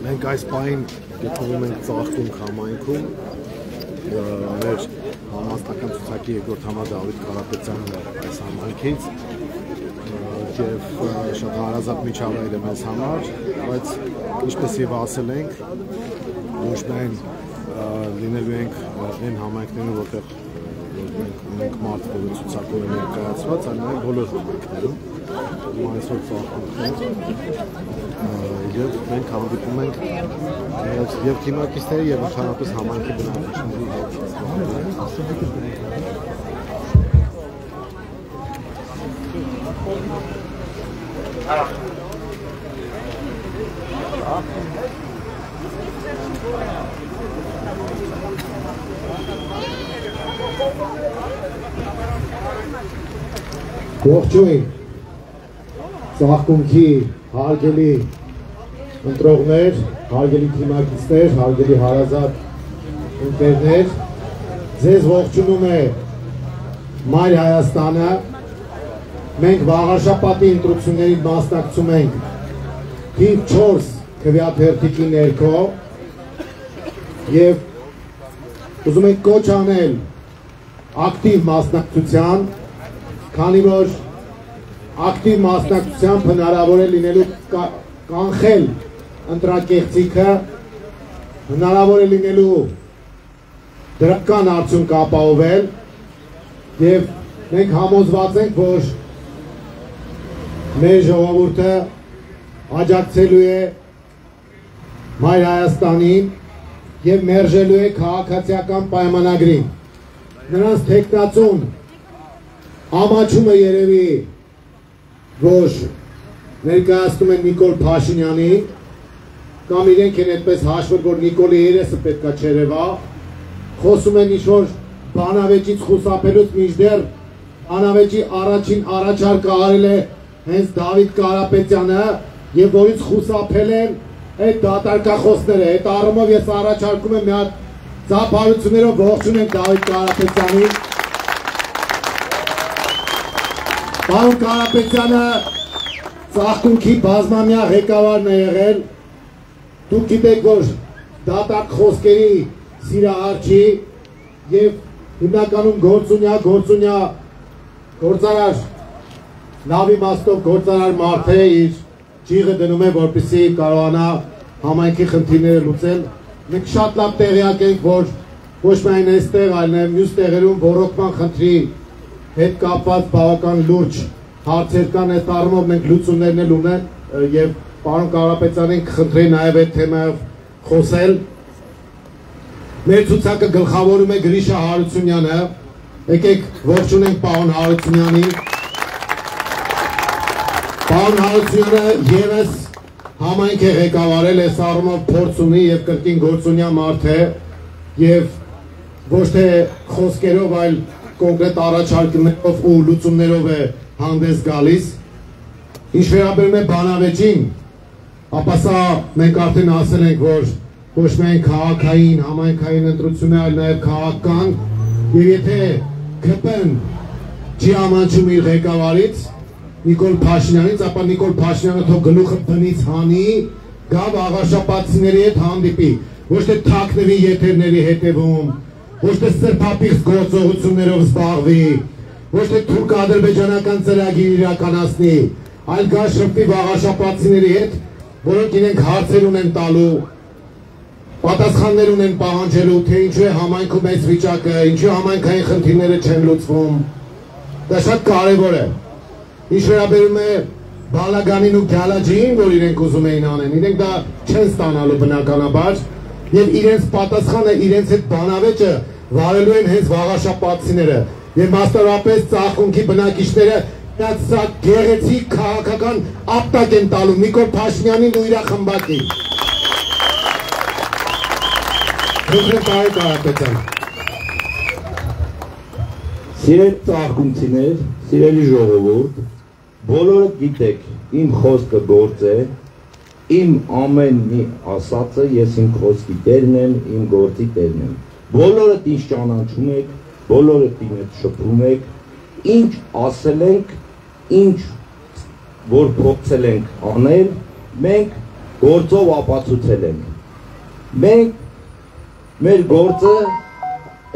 Մենք այս պահին գտնվում ենք Ծաղկունք համայնքում, մեր համասնական ցուցակի երկրորդ համար Դավիթ Կարապետյանն է այս համայնքից եւ շատ հարազատ միջավայր է մեզ համար, բայց ինչպես եւ ասել ենք, ոչ միայն լինելու ենք այն համայնքներում, որտեղ մենք մարդ որը ցուցակով է ներկայացված, այլ նաեւ բոլոր համայնքներում այսօր Ծաղկունքն եւ մենք հանդիպում ենք եւ թիմակիցների եւ ընդհանրապես համայնքի բնակիչների հետ։ Ողջույն Ծաղկունքի հարգելի ընտրողներ, հարգելի թիմակիցներ, հարգելի հարազատ ընկերներ, ձեզ ողջունում է Մայր Հայաստանը, մենք վաղարշապատի ընտրություններին մասնակցում ենք թիվ 4 քվեաթերթիկի ներքո եւ ուզում ենք կոչ անել ակտիվ մասնակցության, քանի որ ակտիվ մասնակցությամբ հնարավոր է լինելու կանխել ընտրակեղծիքը, հնարավոր է լինելու դրական արդյունք ապահովել եւ մենք համոզված ենք, որ մեր ժողովուրդը աջակցելու է Մայր Հայաստանին և մերժելու է քաղաքացիական պայմանագրին։ Նրանց թեկնածուն ամաչումը երևի, որ ներկայացնում են Նիկոլ Փաշինյանին, կամ իրենք են այդպես հաշվել, որ Նիկոլի երեսը պետքա չերևա, խոսում են ինչ-որ բանավեճից խուսափելուց մինչդեռ բանավեճի առաջին առաջարկը արել է հենց Դավիթ Կարապետյանը և որից խուսափել են այդ դատարկախոսները, այդ առումով ես առաջարկում եմ մի հատ ծափարություններով ողջունենք Դավիթ Կարապետյանին։ Պարոն Կարապետյանը ծաղկունքի բազմամյա ղեկավարն է եղել, դուք գիտեք, որ դատարկ խոսքերի սիրահար չի և հիմնականում գործարար լավ իմաստով գործարար մարդ է, իր ջիղը դնում է, որպեսզի կարողանա համայնքի խնդիրները լուծել։ Մենք շատ լավ տեղյակ ենք, որ ոչ միայն այստեղ, այլ նաև մյուս տեղերում ոռոգման խնդրի հետ կապված բավական լուրջ հարցեր կան, այդ առումով մենք լուծումներն էլ ունենք և պարոն Կարապետյանին կխնդրեի նաև այդ թեմայով խոսել։ Մեր ցուցակը գլխավորում է Գրիշա Հարությունյանը, եկեք ողջունենք պարոն Հարությունյանին։ Պարոն Հարությունյանը ևս համայնք է ղեկավարել, այս առումով փորձ ունի և կրկին գործունյա մարդ է և ոչ թե խոսքերով, այլ կոնկրետ առաջարկներով ու լուծումներով է հանդես գալիս։ Ինչ վերաբերում է բանավեճին, ապա սա մենք արդեն ասել ենք, որ ոչ միայն քաղաքային, համայնքային ընտրություն է, այլ նաև քաղաքական, և եթե ԿՊ-ն չի ամաչում իր ղեկավարից Նիկոլ Փաշինյանից, ապա Նիկոլ Փաշինյանը թող գլուխը բնից հանի, գա աղաշապատցիների հետ հանդիպի, ոչ թե թաքնվի եթերների հետևում, ոչ թե սրբապիղծ գործողություններով զբաղվի, ոչ թե թուրք-ադրբեջանական ծրագիր իրականացնի, այլ գա շփվի աղաշապատցիների հետ, որոնք իրենք հարցեր ունեն տալու, պատասխաններ ունեն պահանջելու, թե ինչու է համայնքում այս վիճակը, ինչու համայնքային խնդիրները չեն լուծվում։ Դա շատ կարևոր է։ Ինչ վերաբերում է բալագանին ու գալաջին, որ իրենք ուզում էին անեն, իրենք դա չեն ստանալու բնականաբար, և իրենց պատասխանը, իրենց այդ բանավեճը վարելու են հենց վաղաշապատցիները, և մասնավորապես ծաղկունքի բնակիչները սա գեղեցիկ քաղաքական ապտակ են տալու Նիկոլ Փաշինյանին ու իր խմբակին։ Սիրելի ծաղկունքցիներ, սիրելի ժողովուրդ, բոլորը գիտեք, իմ խոսքը գործ է, իմ ամեն մի ասածը ես իմ խոսքի տերն եմ, իմ գործի տերն եմ։ Բոլորդ ինչ ճանաչում եք, բոլորդ ինձ շփում եք, ինչ ասել ենք, ինչ որ փորձել ենք անել, մենք գործով ապացուցել ենք։ Մենք մեր գործը,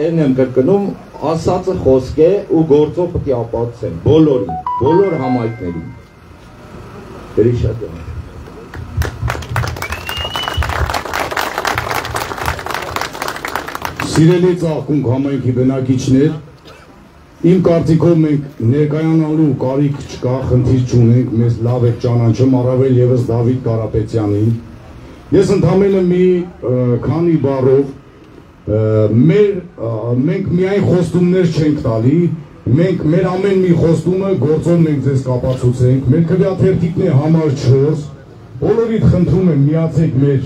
են եմ կրկնում, ասածը խոսք է ու գործով պետք է ապացուցենք բոլորին, բոլոր համայնքներին։ Գրիշա ջան։ Սիրելի ծաղկունք համայնքի բնակիչներ, իմ կարծիքով մենք ներկայանալու կարիք չկա, խնդիր չունենք, մեզ լավ է ճանաչում, առավել ևս Դավիթ Կարապետյանին։ Ես ընդհանրապես մի քանի բառով մենք միայն խոստումներ չենք տալի, մենք մեր ամեն մի խոստումը գործով մենք ձեզ կապացուցենք, մեր քվեաթերթիկն է համար 4, բոլորիդ խնդրում եմ միացեք մեր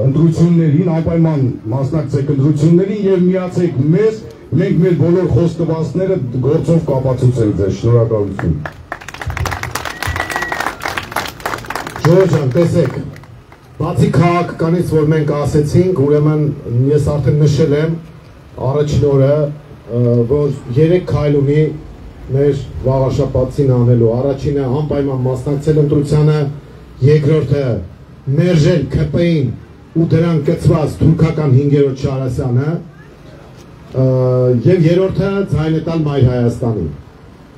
ընտրություններին, անպայման մասնակցեք ընտրություններին և միացեք մեզ, մենք մեր բոլոր խոստվածները գործով կապացուցենք ձեզ, շնորհակալություն։ Ժողովուրդ ջան, տեսեք, բացի քաղաքականից, որ մենք ասեցինք, ուրեմն ես արդեն նշել եմ առաջին օրը, որ 3 քայլ ունի մեր վաղաշապատցին անելու։ Առաջինը անպայման մասնակցել ընտրությանը, երկրորդը մերժել ԿՊ-ին ու դրան կցված թուրքական 5-րդ Շարասյանը, և երրորդը ձայնը տալ Մայր Հայաստանին։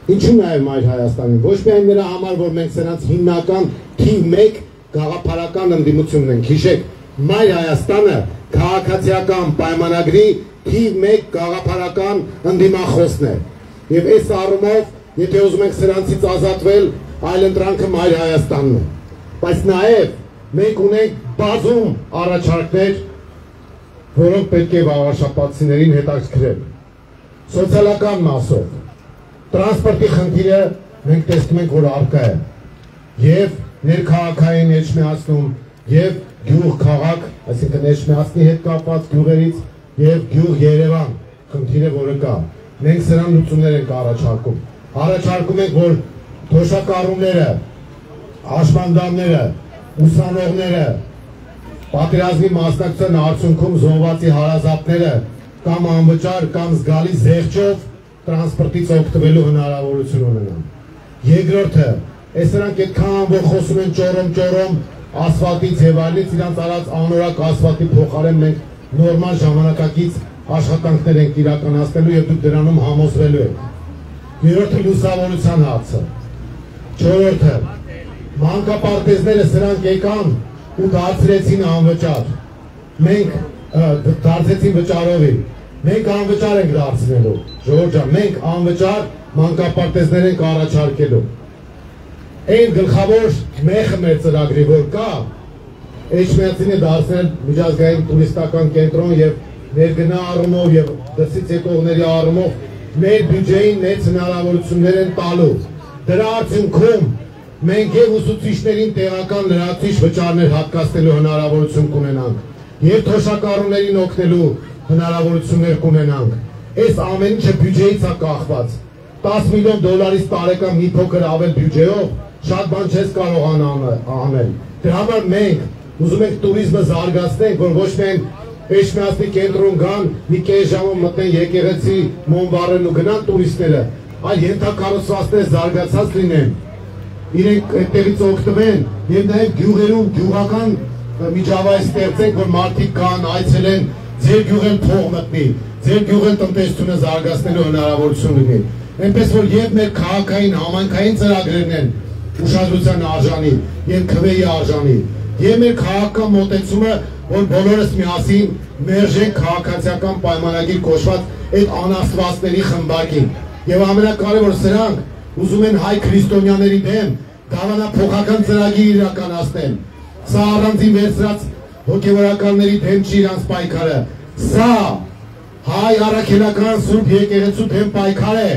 Ինչու նաև Մայր Հայաստանին։ Ոչ միայն նրա համար, որ մենք սրանց հիմնական թիվ 1 գաղափարական ընդդիմությունն ենք։ Հիշեք, Մայր Հայաստանը քաղաքացիական պայմանագրի թիվ 1 գաղափարական ընդդիմախոսն է։ Եվ այս առումով, եթե ուզում ենք սրանցից ազատվել, այլընտրանքը Մայր Հայաստանն է, բայց նաև մենք ունենք բազում առաջարկներ, որոնք պետք է վաղաշապատցիներին հետաքրքրեն։ Սոցիալական մասով, տրանսպորտի խնդիրը մենք տեսնում ենք, որ առկա է, և ներքաղաքային էջմիածնում, և գյուղ քաղաք, այսինքն էջմիածնի հետ կապված գյուղերից, և գյուղ Երևան խնդիրը, որը կա։ Մենք սրան լուծումներ ենք առաջարկում։ Առաջարկում ենք, որ թոշակառուները, հաշմանդամները, ուսանողները, պատերազմի մասնակցության արդյունքում զոհվածի հարազատները կամ անվճար կամ զգալի զեղչով տրանսպորտից օգտվելու հնարավորություն ունենան։ Երկրորդը, այս նրանք այդքան որ խոսում են ճորոմ ասֆալտից եւ այլից, իրանց արած անորակ ասֆալտի փոխարեն մենք նորմալ ժամանակակից աշխատանքներ ենք իրականացնելու եւ դուք դրանում համոզվելու եք։ Երրորդը լուսավորության հարցը։ Չորրորդը, մանկապարտեզները սրանք եկան ու դարձրեցին անվճար։ Մենք դարձեցին վճարովի։ Մենք անվճար ենք դարձնելու։ Ժողովուրդ ջան, մենք անվճար մանկապարտեզներ ենք առաջարկելու։ Այն գլխավոր մեխը մեր ծրագրի որ կա, Էջմիածին է դարձնել միջազգային տուրիստական կենտրոն եւ ներգնա առումով եւ դրսից եկողների առումով մեր բյուջեին մեծ հնարավորություններ են տալու։ Դրա արդյունքում մենք եւ ուսուցիչներին տեղական լրացուցիչ վճարներ հատկացնելու հնարավորություն կունենանք եւ թոշակառուներին օգնելու հնարավորություններ կունենանք։ Այս ամեն ինչը բյուջեից է կախված։ $10 միլիոն տարեկան մի փոքր ավել բյուջեով շատ բան չես կարող անել։ Դրա համար մենք ուզում ենք տուրիզմը զարգացնենք, որ ոչ միայն Էջմիածնի կենտրոն գան, մի կես ժամում մտնեն եկեղեցի Մոնվարեն ու գնան տուրիստները, այլ ենթակառուցվածքները զարգացած լինեն, իրենք այդտեղից օգտվեն եւ նաեւ գյուղերում գյուղական միջավայր ստեղծենք, որ մարդիկ կան, այցելեն, ձեր գյուղեն փող մտնի, ձեր գյուղեն տնտեսությունը զարգացնելու հնարավորություն լինի։ Այնպես որ եւ մեր քաղաքային համայնքային ծրագրերն են ուշադրության արժանի եւ քվեի արժանի, եւ մեր քաղաքական մոտեցումը, որ բոլորս միասին մերժենք քաղաքացիական պայմանագիր կոչված այդ անաստվածների խմբակին։ Եվ ամենակարևոր սրանք ուզում են հայ քրիստոնյաների դեմ գաղանափոխական ծրագիր իրականացնել։ Սա առանձին վերցրած հոգևորականների դեմ չի իրանց պայքարը։ Սա հայ առաքելական Սուրբ եկեղեցու դեմ պայքար է,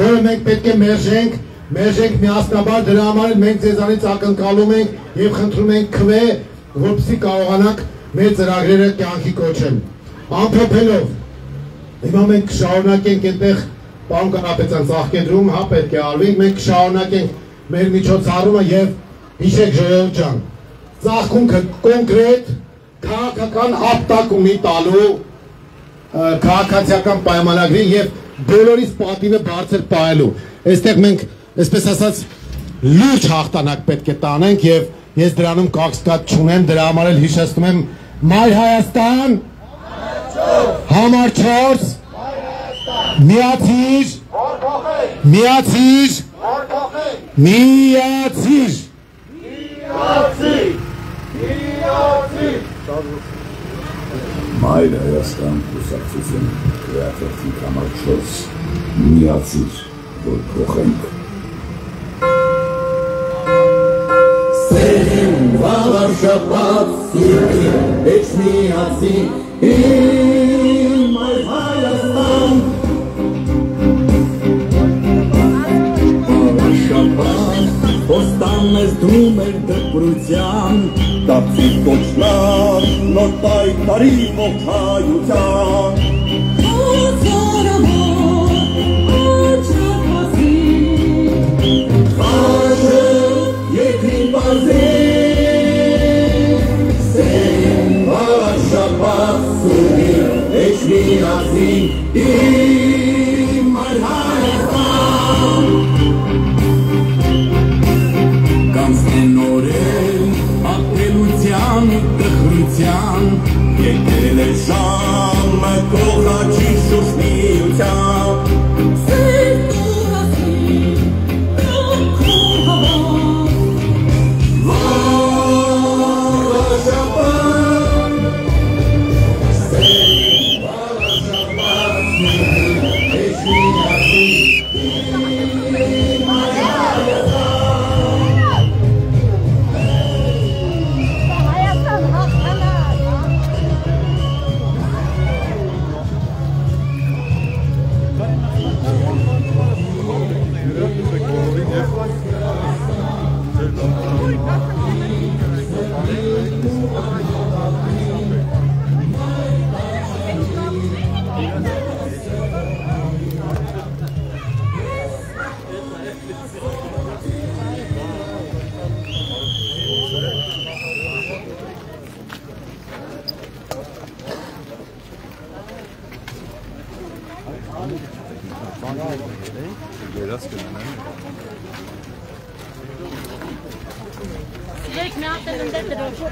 որը մենք պետք է մերժենք միասնաբար, դրա համար մենք ձեզանից ակնկալում ենք եւ խնդրում ենք քվե, որպեսզի կարողանանք մեր ծրագրերը կյանքի կոչել։ Ամփոփելով, հիմա մենք կշարունակենք այդտեղ պարոն Կանապետյան ծաղկեդրում, հա պետք է արվի, մենք կշարունակենք մեր միջոցառումը եւ հիշեք ժողովուրդ ջան, ծաղկունքը կոնկրետ քաղաքական ապտակումի տալու քաղաքացիական պայմանագրին եւ բոլորիս պատիվը բարձր պահելու։ Այստեղ մենք, այսպես ասած, լուրջ հաղթանակ պետք է տանենք եւ ես դրանում կասկած չունեմ, դրա համար էլ հիշեցնում եմ Մայր Հայաստան, համար 4, միացիր, Մայր Հայաստան կուսակցություն գրաֆերտին համար 4, միացիր, որ փոխենք։ Սերին վաղաշապատ սիրին, էջմիածի, իմ Մայր Հայաստան։ Վաղաշապատ, ոստան ես դում էր դպրության, դապցիր կոչլար, նոր պայքարի ողջայության։ Կանցնեն օրեր, ատելության, տխրության, եկել է ժամը Direkt med att den där då.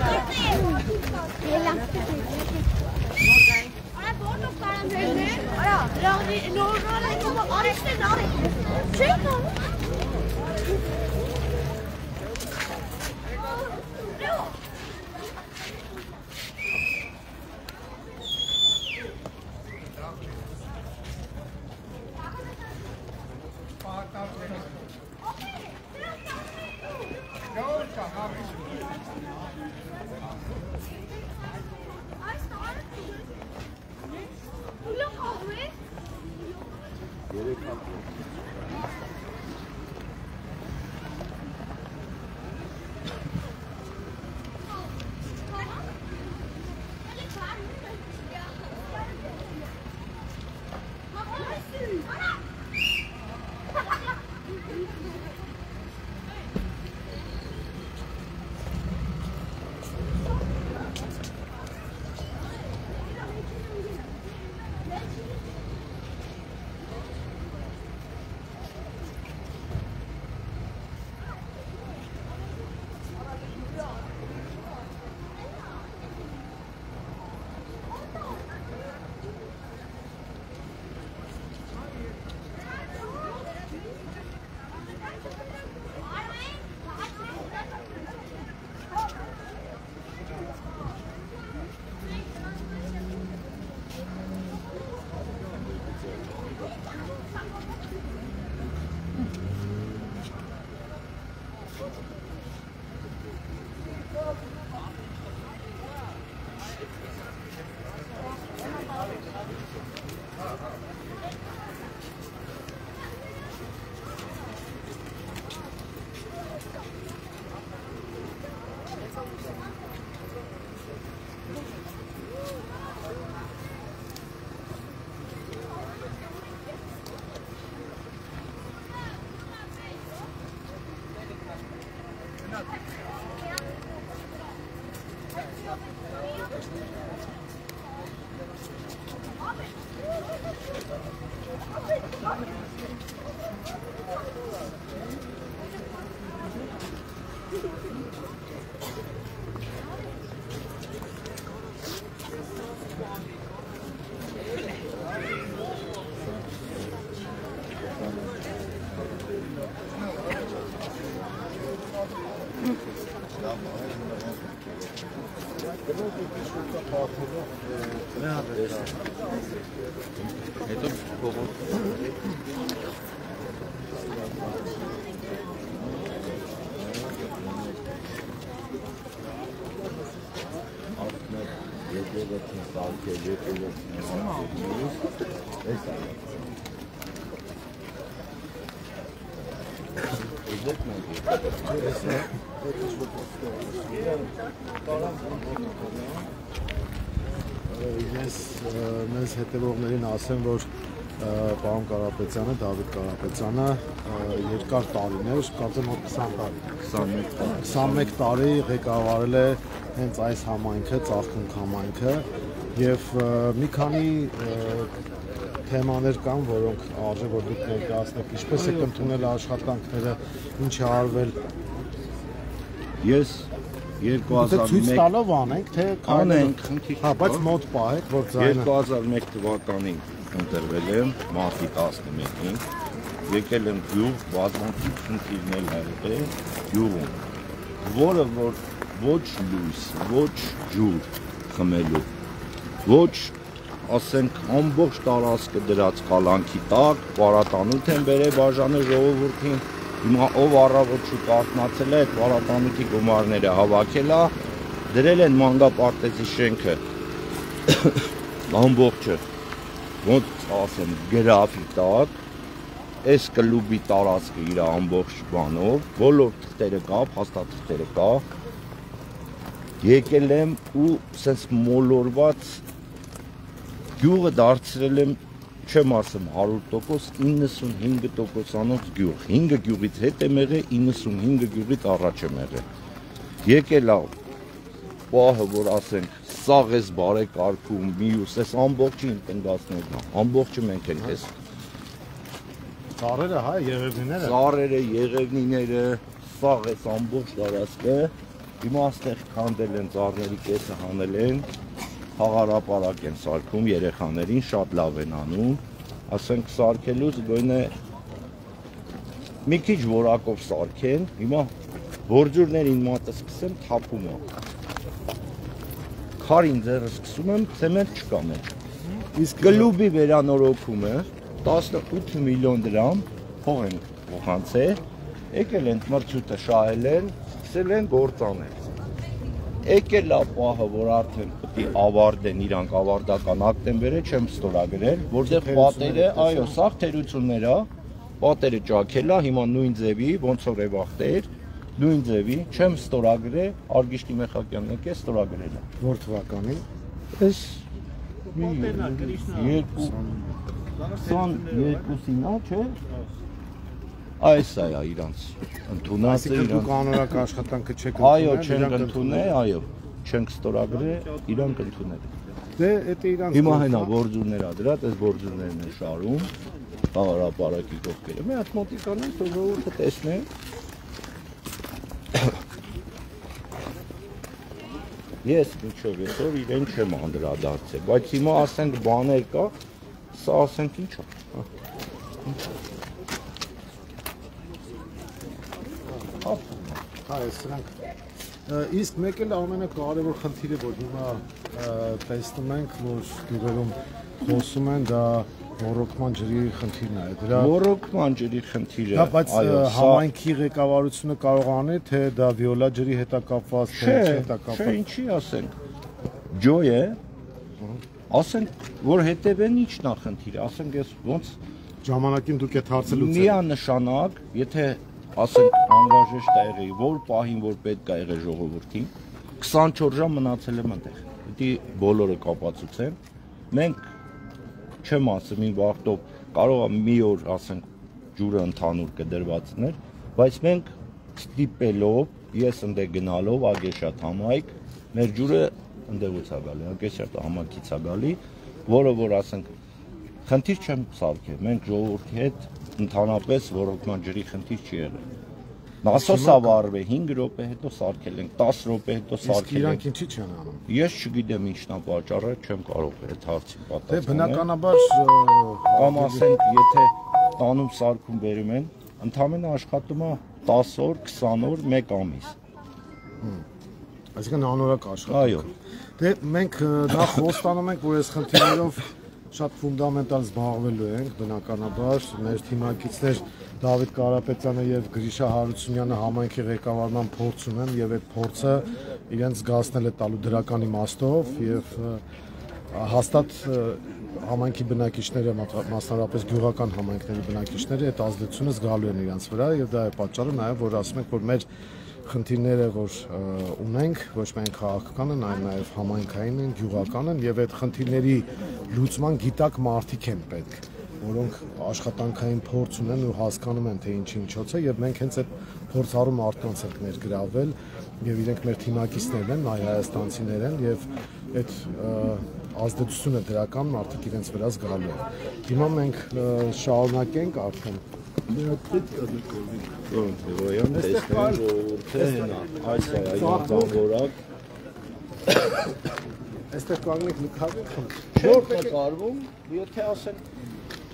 Ես մեզ հետևողներին ասեմ, որ պարոն Կարապետյանը, Դավիթ Կարապետյանը երկար տարիներ, կարծեմ որ 21 տարի ղեկավարել է հենց այս համայնքը, Ծաղկունք համայնքը եւ մի քանի թեմաներ կան, որոնք արժե որ դուք ներկայացնեք, ինչպես եք ընդունել աշխատանքները, ինչ է արվել։ Ես 2001 ցույց տալով անենք, թե անենք, հա, բայց մոտ պահեք, որ ձայնը 2001 թվականին ընտրվել եմ մարտի 11-ին, եկել եմ գյուղ, բազմաթիվ խնդիրներ եղել գյուղում, որը որ ոչ լույս, ոչ ջուր խմելու, ոչ ասենք ամբողջ տարածքը դրած կալանքի տակ, պարատանութ են բերել բաժանը ժողովրդին, հիմա ով առավոտ շուտ արթնացել է, այդ պարատանութի գումարները հավաքել է, դրել են մանգապարտեզի շենքը, ամբողջը, ոնց ասեմ, գրաֆի տակ, այս կլուբի տարածքը իր ամբողջ բանով, բոլոր թղթերը կա, փաստաթղթերը կա, եկել եմ ու սենց մոլորված գյուղը դարձրել եմ չեմ ասում 100%, 95% անոնց գյուղ, 5 գյուղից հետ եմ եղել, 95 գյուղից առաջ եմ եղել։ Եկել է պահը, որ ասենք, սաղ ես բարեկարգում, մյուս ես ամբողջի իմ տնկացներն է, ամբողջը մենք ենք ես։ Ծառերը, հա, եղևնիները։ Ծառերը, եղևնիները, սաղ ես ամբողջ տարածքը, հիմա աստեղ քանդել են ծառների կեսը հանել են, խաղարապարակ են սարքում երեխաներին, շատ լավ են անում, ասենք սարքելուց գույնը մի քիչ որակով սարքեն, հիմա բորձուրներին մատը սկսեմ թափում է, քարին ձեռը սկսում եմ, ցեմենտ չկա մեջ, իսկ կլուբի վերանորոգումը 18 միլիոն դրամ փող են փոխանցել, եկել են մրցույթը շահել են, սկսել են գործանել։ Եկել է պահը, որ արդեն պետք է ավարտեն, իրանք ավարտական ակտեմբեր է, չեմ ստորագրել, որտեղ պատերը, այո, սաղ թերություններ է, պատերը ճաքել է, հիմա նույն ձևի, ոնց որ Էվախտեր, նույն ձևի, չեմ ստորագրել, Արգիշտի Մեխակյանն եկե ստորագրել է։ Որ թվականին։ Էս 22-ին է, չէ։ Այս է իրանց ընդունածը իրանց։ Դուք անորակ աշխատանքը չեք ընդունել։ Այո, չենք ընդունել, այո, չենք ստորագրել, իրանք ընդունել։ Դե դա իրանց։ Հիմա հենա բորձուրներ ա դրա, այս բորձուրներն են շարում, խաղարապարակի կողքերը։ Մի հատ մոտիկանեն, թող ժողովուրդը տեսնեն։ Ես միջով այսօր իրեն չեմ անդրադարձել, բայց հիմա ասենք բաներ կա, սա ասենք ինչ է։ Հա, սրանք իսկ մեկ էլ ամենակարևոր խնդիրը, որ հիմա տեսնում ենք, որ գյուղերում խոսում են, դա ռոռոկման ջրի խնդիրն է։ Դրա ռոռոկման ջրի խնդիրը, դա բայց համայնքի ղեկավարությունը կարող անի, թե դա վիոլա ջրի հետ է կապված, թե չի հետ է կապված։ Չէ, ինչի ասենք։ Ջոյ է։ Ասենք, որ հետևեն ինչն է խնդիրը, ասենք ես ոնց ժամանակին դուք այդ հարցը լուծեք։ Միանշանակ, եթե ասենք անհրաժեշտ է եղել, որ պահին որ պետք է եղել ժողովրդին, 24 ժամ մնացել եմ այնտեղ։ Պետք է բոլորը կապացուցեն։ Մենք չեմ ասում ին վախտով կարող է մի օր ասենք ջուրը ընդհանուր կդրվածներ, բայց մենք ստիպելով ես ընդ գնալով ագեշատ համայք մեր ջուրը ընդեղից է գալի, ագեշատ համայքից է գալի, որը որ ասենք խնդիր չեմ սարքել, մենք ժողովրդի հետ ընդհանրապես ռոռոկման ջրի խնդիր չի եղել։ Նասոսա վառվել 5 րոպե հետո սարքել ենք, 10 րոպե հետո Իսկ սարքել ենք։ իրանք ինչի չեն անում։ Ես չգիտեմ ինչն է պատճառը, չեմ կարող այդ հարցին պատասխանել։ Դե բնականաբար կամ ասենք, եթե տանում սարքում բերում են, ընդամենը աշխատում է 10 օր, 20 օր, 1 ամիս։ Այսինքն անորակ աշխատանք։ Այո։ Դե մենք նախ խոստանում ենք, որ այս խնդիրներով շատ ֆունդամենտալ զբաղվելու ենք, բնականաբար մեր թիմակիցներ Դավիթ Կարապետյանը եւ Գրիշա Հարությունյանը համայնքի ղեկավարման փորձ ունեն եւ այդ փորձը իրենց զգացնել է տալու դրական իմաստով եւ հաստատ համայնքի բնակիչները, մասնավորապես գյուղական համայնքների բնակիչները այդ ազդեցությունը զգալու են իրենց վրա եւ դա է պատճառը նաեւ որ ասում ենք որ մեր խնդիրները որ ունենք ոչ միայն քաղաքական են, այլ նաեւ համայնքային են, գյուղական են եւ այդ խնդիրների լուծման գիտակ մարդիկ են պետք, որոնք աշխատանքային փորձ ունեն ու հասկանում են թե ինչի ինչոց է եւ մենք հենց այդ փորձառու մարդկանց ենք ներգրավել եւ իրենք մեր թիմակիցներն են, այ հայաստանցիներ են եւ այդ ազդեցությունը դրական մարդիկ իրենց վրա զգալու են։ Հիմա մենք շարունակենք արդեն Այստեղ կանգնեք լքավեք Չորտը կարվում, եթե ասեն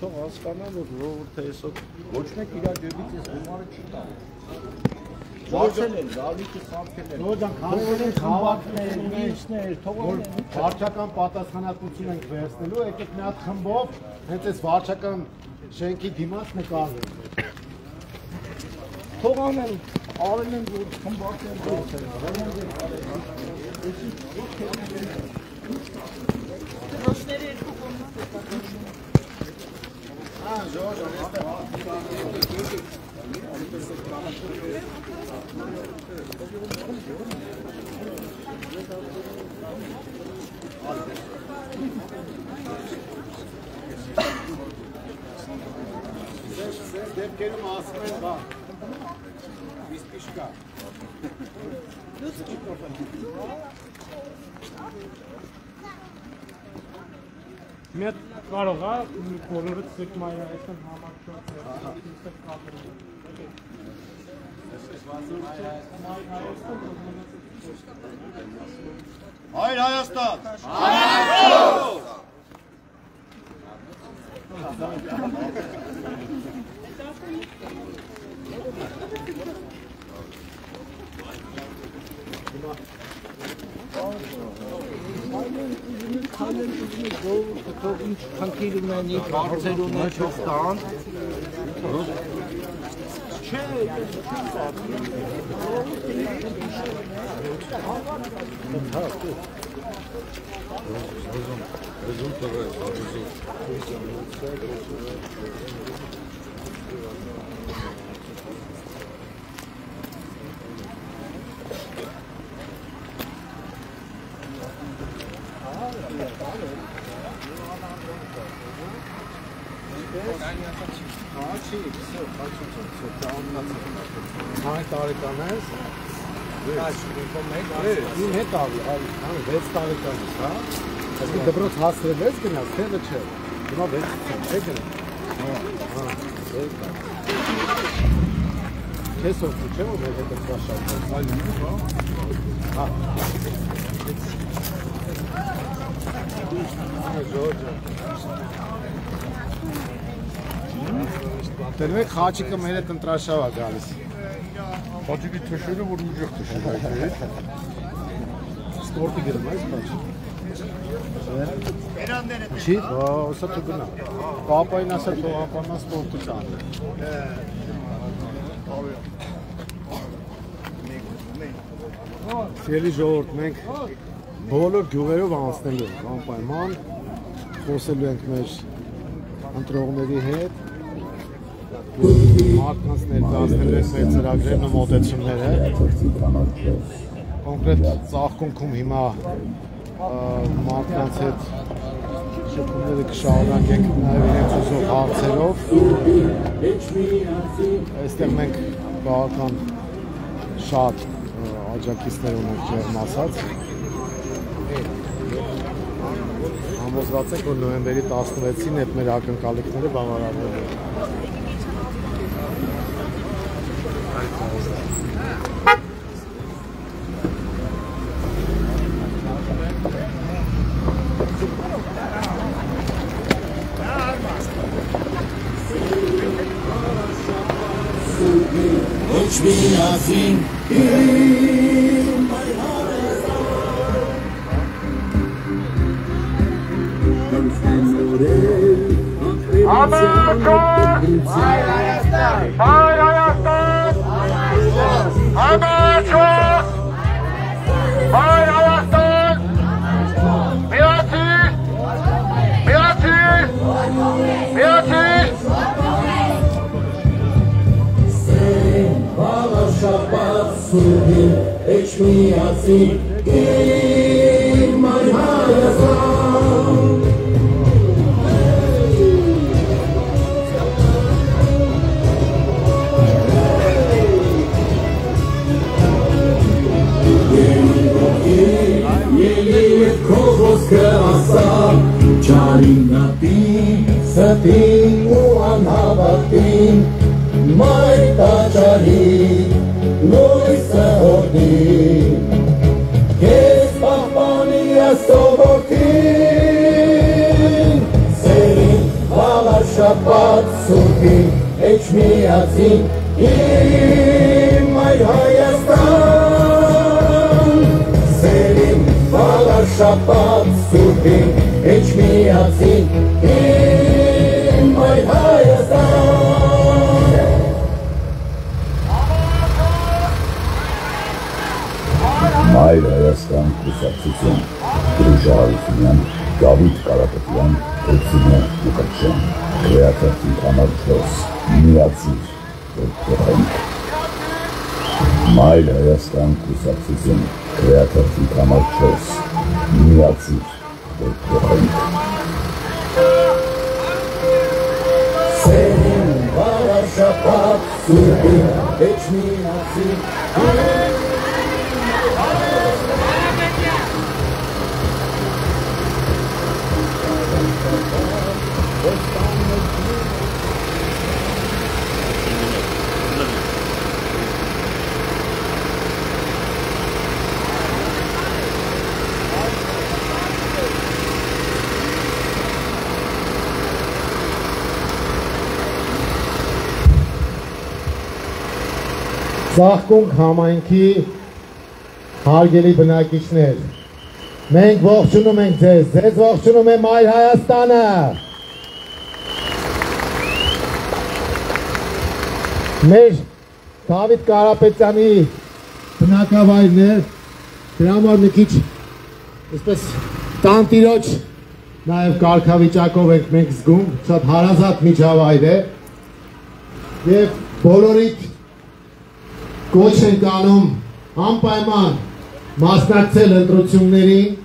թող հասկանան, որ ժողովուրդը այսօր ոչ մեկ իր ջեբից այս գումարը չի տալու։ Վարձել են, գալիքը սարքել են։ Նոջան քանդել են խաղակներ, միսներ, թողել են։ վարչական պատասխանատվություն ենք վերցնելու, եկեք մի հատ խմբով հենց այս վարչական շենքի դիմաց նկարվենք։ Թողանեն, արել են, որ խմբակներ գործել են։ Ոտքերում ասում են բա։ Վիսպիշկա։ Մեկ կարող է բոլորը ցեք մայրայական համակարգը Հայր Հայաստան! Հանք տարեկան ես, իմ հետ ավի, 6 տարեկան ես, հա, այսկի դպրոց հասրել ես գնաս, թևը չէ, գնա 6 է գնա, քեզ որդու չէ, որ մեր հետ ընտրաշատ ես, Դերում եք խաչիկը մեր հետ ընտրաշավ է գալիս։ Խաչիկի թշերը, որ ուժեղ թշեր այդ Սպորտի գրում այս խաչ։ Չի, հոսա թու գնա։ Պապային ասա թու ապանա սպորտի ծանր։ Սիրելի ժողովուրդ, մենք բոլոր գյուղերով անցնելու ենք անպայման, խոսելու ենք մեր ընտրողների հետ, մարդկանց ներկայացնելու ենք մեր ծրագրերն ու մոտեցումները։ Կոնկրետ ծաղկունքում հիմա մարդկանց հետ շփումները կշարունակենք նաև իրենց ուզող հարցերով։ Այստեղ մենք բավական շատ աջակիցներ ունենք ջերմ ասած։ Համոզված ենք, որ նոյեմբերի 16-ին այդ մեր ակնկալիքները բավարարվելու են։ Ոչ միասին Ești miații, mai Հայաստան Եվ քո խոսքը ասա Չարին նատին, ստին ու անհավատին Մայր տաճարին Լույսը հորդին Կեզ պահպանի աստողորդին Սերին վաղաշապատ սուրդին Էջ միացին իմ այր Հայաստան Սերին վաղաշապատ սուրդին Էջ միացին իմ այր Հայաստան Մայր Հայաստան կուսակցություն, Գրուժա Արությունյան, Գավիթ Կարապետյան, Էցինե Մուկաչյան, Կրեատիվ համար 4, միացիր, որ կողենք։ Մայր Հայաստան կուսակցություն, Կրեատիվ համար 4, միացիր, որ կողենք։ Սերին վարաշապ շաբաթ սուրբի էջմինացի Ծաղկունք համայնքի հարգելի բնակիչներ, մենք ողջունում ենք ձեզ ողջունում է Մայր Հայաստանը։ Մեր Դավիթ Կարապետյանի բնակավայրն է, դրա համար մի քիչ այսպես տանտիրոջ նաև կարգավիճակով ենք մենք զգում, շատ հարազատ միջավայր է եւ բոլորիդ կոչ ենք անում անպայման մասնակցել ընտրություններին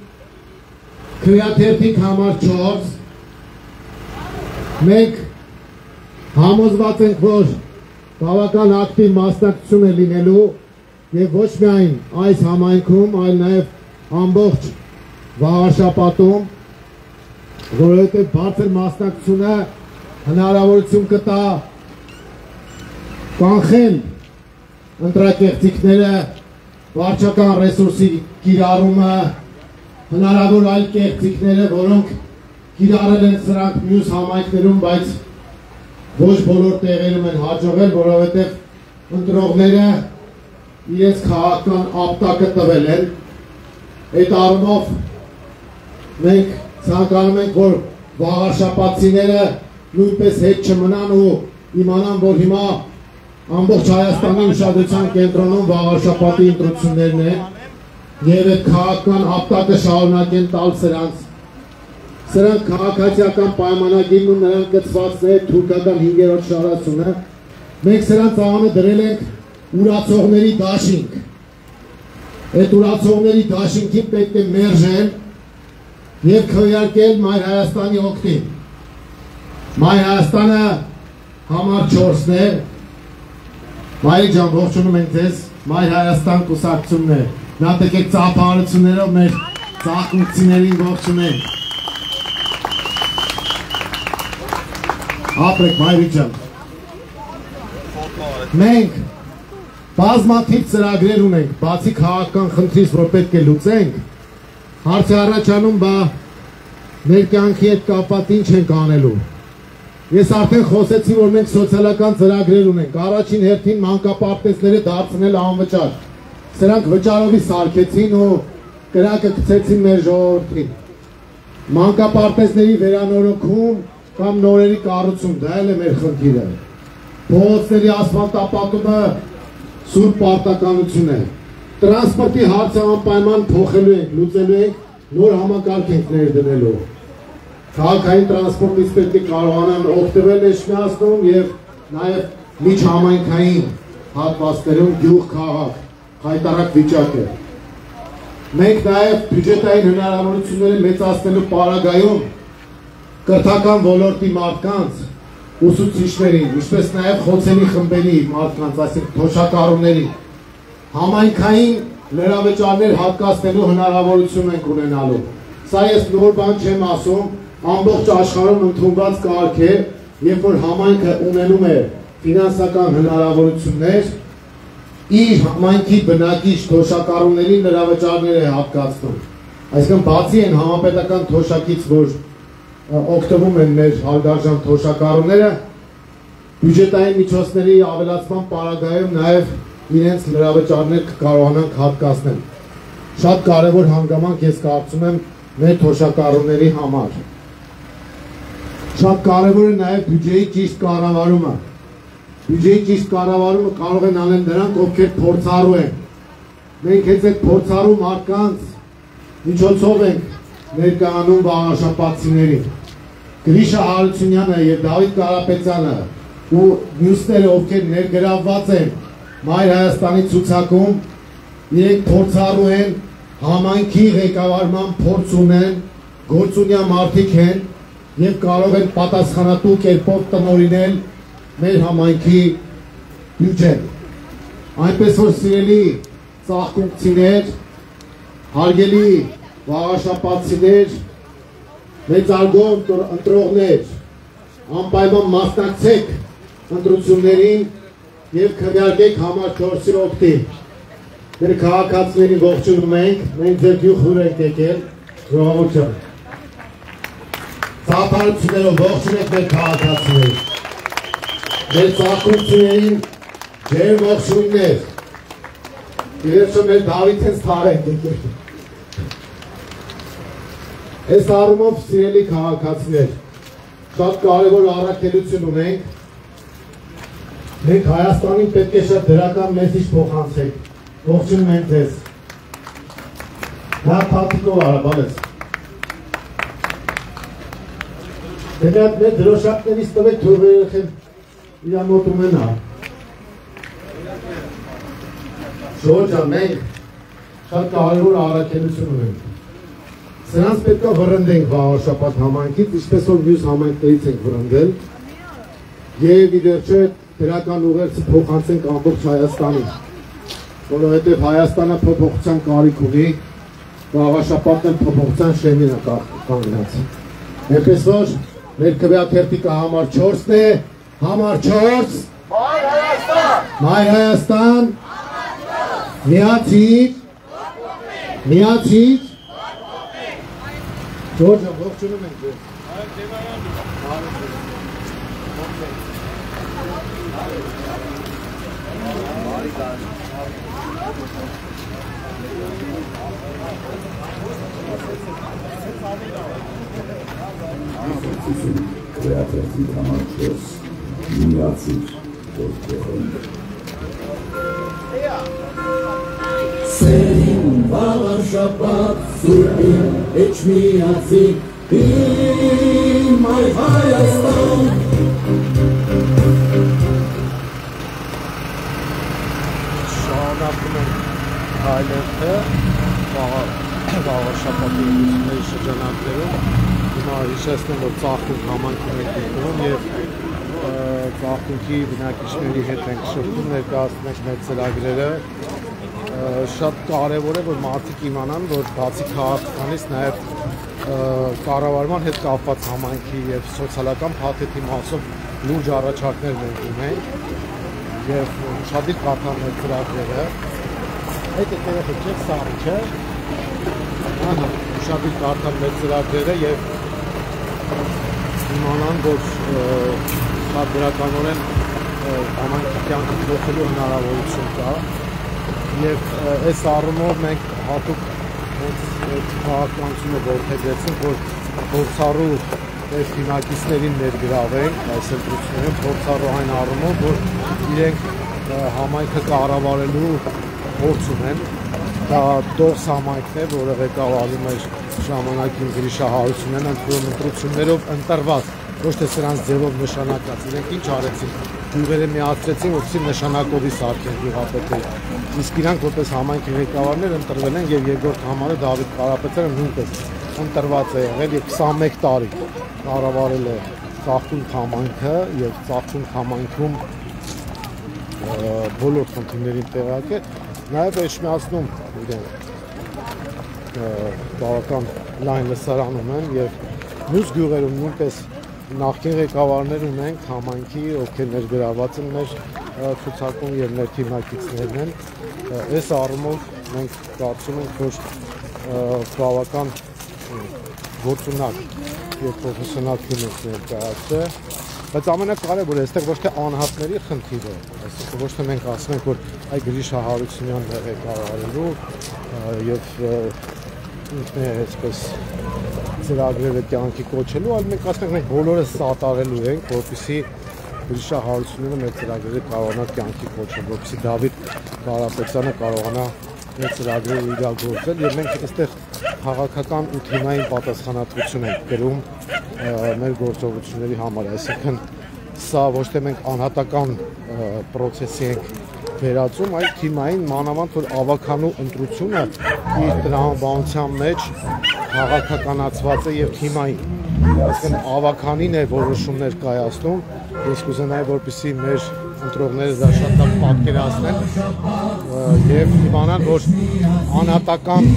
քվեաթերթիկ համար 4 մենք համոզված ենք, որ բավական ակտիվ մասնակցություն է լինելու եւ ոչ միայն այս համայնքում, այլ նաեւ ամբողջ Վաղարշապատում, որովհետեւ բարձր մասնակցությունը հնարավորություն կտա կանխել ընտրակեղծիքները, վարչական ռեսուրսի կիրառումը, հնարավոր այլ կեղծիքները, որոնք կիրառել են սրանք մյուս համայնքներում, բայց ոչ բոլոր տեղերում են հաջողել, որովհետև ընտրողները իրենց քաղաքական ապտակը տվել են։ Այդ առումով մենք ցանկանում ենք, որ վաղարշապատցիները նույնպես հետ չմնան ու իմանան, որ հիմա ամբողջ Հայաստանի ուշադրության կենտրոնում Վաղարշապատի ընտրություններն են եւ այդ քաղաքական ապտակը շարունակեն տալ սրանց։ Սրանք քաղաքացիական պայմանագիրն ու նրանք կցվածներ թուրքական 5-րդ շարացումը։ Մենք սրանց անունը դրել ենք ուրացողների դաշինք։ Այդ ուրացողների դաշինքին պետք է մերժել եւ քվեարկել Մայր Հայաստանի օգտին։ Մայր Հայաստանը համար 4-ն է։ Մայր ջան, ողջունում ենք ձեզ, Մայր Հայաստան կուսակցությունն է, նա տեկեք ծափահարություններով մեր ծաղկունքցիներին ողջունենք։ Ապրեք Մայր ջան։ Մենք բազմաթիվ ծրագրեր ունենք, բացի քաղաքական խնդրից, որ պետք է լուծենք, հարց է առաջանում, բա մեր կյանքի հետ կապված ինչ ենք անելու։ Ես արդեն խոսեցի, որ մենք սոցիալական ծրագրեր ունենք, առաջին հերթին մանկապարտեզները դարձնել անվճար։ Սրանք վճարովի սարքեցին ու կրակը գցեցին մեր ժողովրդին։ Մանկապարտեզների վերանորոգում կամ նորերի կառուցում, դա էլ է մեր խնդիրը։ Փողոցների ասֆալտապատումը սուրբ պարտականություն է։ Տրանսպորտի հարցը անպայման փոխելու ենք, լուծելու ենք, նոր համակարգ ենք ներդնելու։ Քաղաքային տրանսպորտից պետք է կարողանան օգտվել Էջմիածնում եւ նաեւ միջհամայնքային հատվածներում գյուղ քաղաք հայտարարակ վիճակ է։ Մենք նաեւ բյուջետային հնարավորությունները մեծացնելու պարագայում կրթական ոլորտի մարդկանց, ուսուցիչներին, ինչպես նաեւ խոցելի խմբերի մարդկանց, այսինքն թոշակառուների համայնքային լրավեճարներ հատկացնելու հնարավորություն ենք ունենալու։ Սա ես նոր բան չեմ ասում, ամբողջ աշխարհում ընդունված կարգ է, երբ որ համայնքը ունենում է ֆինանսական հնարավորություններ, իր համայնքի բնակիչ թոշակառուներին լրավճարներ է հատկացնում։ Այսինքն բացի են համապետական թոշակից, որ օգտվում են մեր հարգարժան թոշակառուները, բյուջետային միջոցների ավելացման պարագայում նաև իրենց լրավճարներ կկարողանանք հատկացնել։ Շատ կարևոր հանգամանք ես կարծում եմ մեր թոշակառուների համար։ Շատ կարևոր է նաև բյուջեի ճիշտ կառավարումը։ Բյուջեի ճիշտ կառավարումը կարող են անել նրանք, ովքեր փորձառու են։ Մենք հենց այդ փորձառու մարդկանց միջոցով ենք ներկայանում վաղարշապատցիներին։ Գրիշա Հարությունյանը եւ Դավիթ Կարապետյանը ու մյուսները, ովքեր ներգրավված են Մայր Հայաստանի ցուցակում, իրենք փորձառու են, համայնքի ղեկավարման փորձ ունեն, գործունյա մարդիկ են եւ կարող են պատասխանատու կերպով տնօրինել մեր համայնքի բյուջեն։ Այնպես որ սիրելի ծաղկունքցիներ, հարգելի վաղաշապատցիներ, մեծարգո ընտրողներ, անպայման մասնակցեք ընտրություններին և քվեարկեք համար 4-ի օգտին։ Մեր քաղաքացիներին ողջունում ենք, մենք ձեր գյուղ ենք եկել, ժողովուրդ։ Ծափարություններով ողջունեք մեր քաղաքացիներին, մեր ծաղկունքցիներին ջեր ողջույններ, իրերջո մեր Դավիթ հենց թաղենք եկել։ Այս առումով սիրելի քաղաքացիներ, շատ կարևոր առաքելություն ունենք, մենք Հայաստանին պետք է շատ դրական մեսիջ փոխանցենք, ողջունում ենք ձեզ։ Նա թափիկով արաբալես։ Դենյատ մեր դրոշակներից տվեք թող երեխեն իրա մոտ ունենա։ Ժողովուրդ, մենք շատ կարևոր առաքելություն ունենք։ Սրանց պետք է վռնդենք վաղաշապատ համայնքից, ինչպես որ մյուս համայնքներից ենք վռնդել և ի վերջո դրական ուղերձը փոխանցենք ամբողջ Հայաստանին, որովհետև Հայաստանը փոփոխության կարիք ունի, վաղաշապատն փոփոխության շեմին է կանգնած։ Այնպես որ մեր քվեաթերթիկը համար 4-ն է, համար 4 Մայր Հայաստան, Մայր Հայաստան, միացիր, George, ողջունում ենք ձեզ։ Քվեաթերթի համար 4 միացիր, որ փոխենք։ Սերին վաղաշապատ սուրբին էջ միացիկ իմ այ Հայաստան Շարունակում ենք հայլերթը վաղաշապատի ուսումների շրջանակներում հիմա հիշեցնեմ, որ ծաղկունք համայնքում ենք գնում և ծաղկունքի բնակիչների հետ ենք շփվում, ներկայացնում ենք մեր ծրագրերը շատ կարևոր է, որ մարդիկ իմանան, որ բացի քաղաքականից նաև կառավարման հետ կապված համայնքի և սոցիալական փաթեթի մասով լուրջ առաջարկներ մենք ունենք և ուշադիր կարդան մեր ծրագրերը։ Այդ երեխեք չէ, սառիքը, ուշադիր կարդան մեր ծրագրերը և իմանան, որ շատ դրականորեն համայնքի կյանքը փոխելու հնարավորություն կա և այս առումով մենք հատուկ քաղաքականությունը որդեգրեցինք, որ փորձառու թիմակիցներին ներգրավենք այս ընտրություններում, փորձառու այն առումով, որ իրենք համայնքը կառավարելու փորձ ունեն։ Դա դողս համայնքն է, որը ղեկավարում էր ժամանակին Գրիշա Հարությունյանն, ընտրություններով ընտրված, ոչ թե սրանց ձևով նշանակած։ Իրենք ինչ արեցին, գյուղերը միացրեցին, որպեսզի նշանակովի սարքեն գյուղապետերը։ Իսկ իրանք որպես համայնքի ղեկավարներ ընտրվել են և երկրորդ համարը Դավիթ Կարապետյանը նույնպես ընտրված է եղել և 21 տարի կառավարել է ծաղկունք համայնքը և ծաղկունք համայնքում բոլոր խնդիրներին տեղակ է։ Նաև էջմիածնում իրենք բավական լայն լսարան ունեն և մյուս գյուղերում նույնպես նախկին ղեկավարներ ունենք համայնքի, ովքեր ներգրաված են մեր ցուցակում և մեր թիմակիցներն են։ Այս առումով մենք կարծում ենք, որ բավական գործունակ և պրոֆեսիոնալ թիմ ենք ներկայացրել, բայց ամենակարևորը այստեղ ոչ թե անհատների խնդիր է, այսինքն ոչ թե մենք ասում ենք, որ այ Գրիշա Հարությունյանն է ղեկավարելու և ինքն է այսպես ծրագրերը կյանքի կոչելու, այլ մենք ասում ենք, մենք բոլորս սատարելու ենք, որպեսզի Գրիշա Հարությունյանը մեր ծրագրերը կարողանա կյանքի կոչել, որպեսզի Դավիթ Կարապետյանը կարողանա մեր ծրագրերը իրագործել և մենք այստեղ քաղաքական ու թիմային պատասխանատվություն ենք կրում մեր գործողությունների համար, այսինքն սա ոչ թե մենք անհատական պրոցեսի ենք վերածում, այլ թիմային, մանավանդ որ ավականու ընտրությունը իր տրամաբանության մեջ քաղաքականացված է և թիմային, այսինքն ավականին է որոշումներ կայացնում, ես կուզենայի, որպեսզի մեր ընտրողները դա շատ լավ պատկերացնեն եւ իմանան, որ անհատական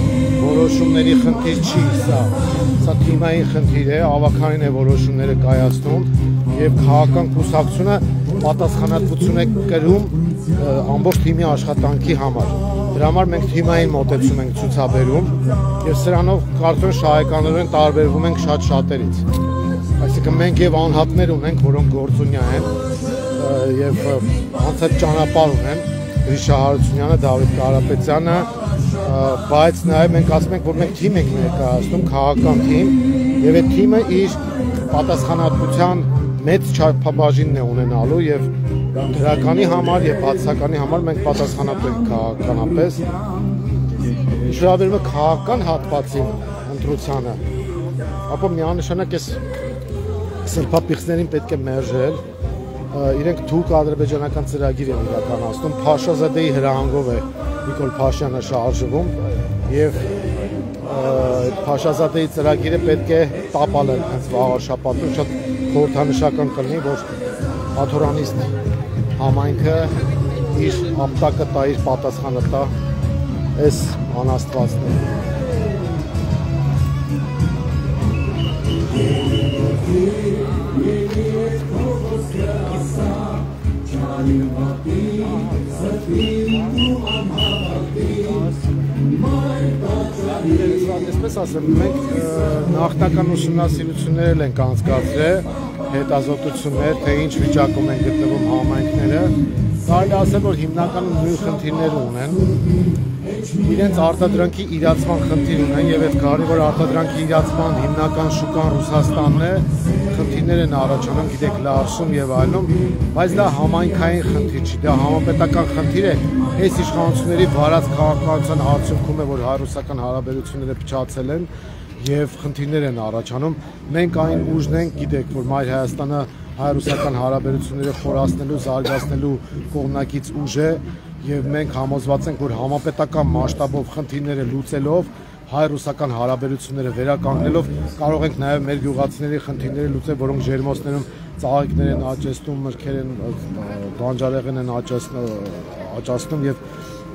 որոշումների խնդիր չի սա թիմային խնդիր է, ավականին է որոշումները կայացնում եւ քաղաքական կուսակցությունը պատասխանատվություն է կրում ամբողջ թիմի աշխատանքի համար։ Դրա համար մենք թիմային մոտեցում ենք ցուցաբերում եւ սրանով կարծում եմ շահեկանորեն տարբերվում ենք շատ-շատերից։ Այսինքն մենք եւ անհատներ ունենք, որոնք գործունյա են եւ անցած ճանապարհ ունեն Գրիշա Հարությունյանը, Դավիթ Կարապետյանը, բայց նաեւ մենք ասում ենք, որ մենք թիմ ենք ներկայացնում, քաղաքական թիմ եւ այդ թիմը իր պատասխանատվության մեծ չափաբաժինն է ունենալու եւ դրականի համար եւ բացականի համար մենք պատասխանատու ենք քաղաքականապես։ Շնորհավորում եմ քաղաքական հատվածի ընտրությանը, ապա միանշանակ էս սրբապիղծներին պետք է մերժել, իրենք թուրք ադրբեջանական ծրագիր են իրականացնում, Փաշազադեի հրահանգով է Նիկոլ Փաշյանը շարժվում եւ Փաշազադեի ծրագիրը պետք է տապալել հենց վաղ շաբաթում, շատ խորհրդանշական կլինի, որ աթորանիստ համայնքը իր ապտակը տա, իր պատասխանը տա այս անաստվածներին։ Այսպես ասեմ, մենք նախնական ուսումնասիրություններ ենք անցկացրել, հետազոտություններ, թե ինչ վիճակում են գտնվում համայնքները, կարելի ասել, որ հիմնականում նույն խնդիրները ունեն, իրենց արտադրանքի իրացման խնդիր ունեն եւ այդ կարևոր արտադրանքի իրացման հիմնական շուկան Ռուսաստանն է, խնդիրներ են առաջանում, գիտեք, Լարսում եւ այլնում, բայց դա համայնքային խնդիր չի, դա համապետական խնդիր է, այս իշխանությունների վարած քաղաքականության արդյունքում է, որ հայ-ռուսական հարաբերությունները փչացել են եւ խնդիրներ են առաջանում։ Մենք այն ուժն ենք, գիտեք, որ Մայր Հայաստանը հայ-ռուսական հարաբերությունները խորացնելու, զարգացնելու կողմնակից ուժ է եւ մենք համոզված ենք, որ համապետական մասշտաբով խնդիրները լուծելով, հայ-ռուսական հարաբերությունները վերականգնելով կարող ենք նաեւ մեր գյուղացիների խնդիրները լուծել, որոնք ջերմոցներում ծաղիկներ են աճեցնում, մրգեր են, բանջարեղեն են աճացնում եւ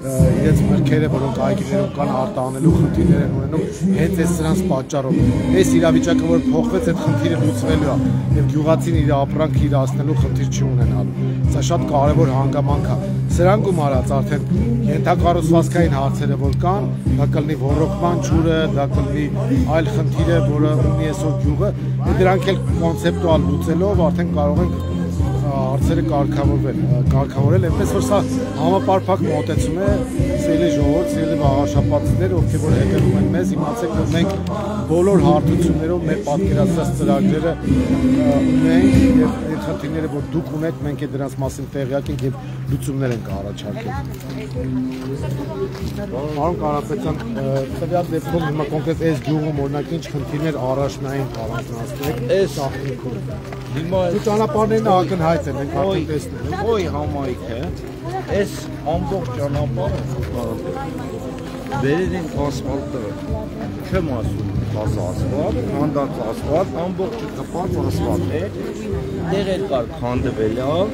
իրենց մրգերը, որոնք այգիներում կան, արտահանելու խնդիրներ են ունենում հենց այս սրանց պատճառով։ Այս իրավիճակը, որ փոխվեց, այդ խնդիրը լուծվելու է եւ գյուղացին իր ապրանքը իրացնելու խնդիր չի ունենալու։ Սա շատ կարեւոր հանգամանք է։ Սրանք ու մարած արդեն ենթակառուցվածքային հարցերը որ կան, դա կլինի ոռոգման ջուրը, դա կլինի այլ խնդիրը, որը ունի այսօր գյուղը, դրանք էլ կոնցեպտուալ լուծելով արդեն կարող ենք հարցերը կարգավորել, այնպես որ սա համապարփակ մոտեցում է, սիրելի ժողովուրդ, սիրելի վաղաշաբաթցիներ, ովքեր որ հետևում են մեզ, իմացեք, որ մենք բոլոր հարթություններով մեր պատկերացրած ծրագրերը ունենք եւ այդ խնդիրները, որ դուք ունեք, մենք է դրանց մասին տեղյակ ենք եւ լուծումներ ենք առաջարկել։ Պարոն Կարապետյան, տվյալ դեպքում հիմա կոնկրետ այս գյուղում օրինակ ինչ խնդիրներ առաջնային առանձնացնեք այս աղբյուրում։ Հիմա ճանապարհներն ակնհայտ են, մենք արդեն տեսնում ենք։ Ոյ համայնքը, այս ամբողջ ճանապարհը վերել են ասֆալտը, չեմ ասում բազ ասֆալտ, քանդած ասֆալտ, ամբողջը կպած ասֆալտ է, տեղեր կար քանդվելավ,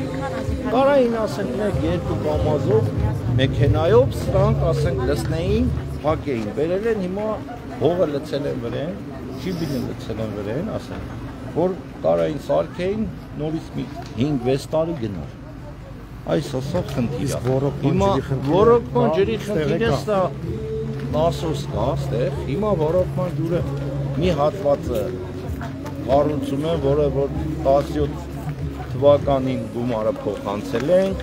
կարային ասենք մեկ երկու կամազով մեքենայով սրանք ասենք լցնեին, փակեին, վերել են հիմա հողը լցել են վրան, շիբինը լցել են վրան, ասենք, որ կարային սարքեին նորից մի 5-6 տարի գնար։ Այս ասա խնդիր է։ Հիմա ոռոգման ջրի խնդիրը սա Նասոս կա, ստեղ, հիմա ոռոգման ջուրը մի հատվածը կառուցում են, որը որ 17 թվականին գումարը փոխանցել ենք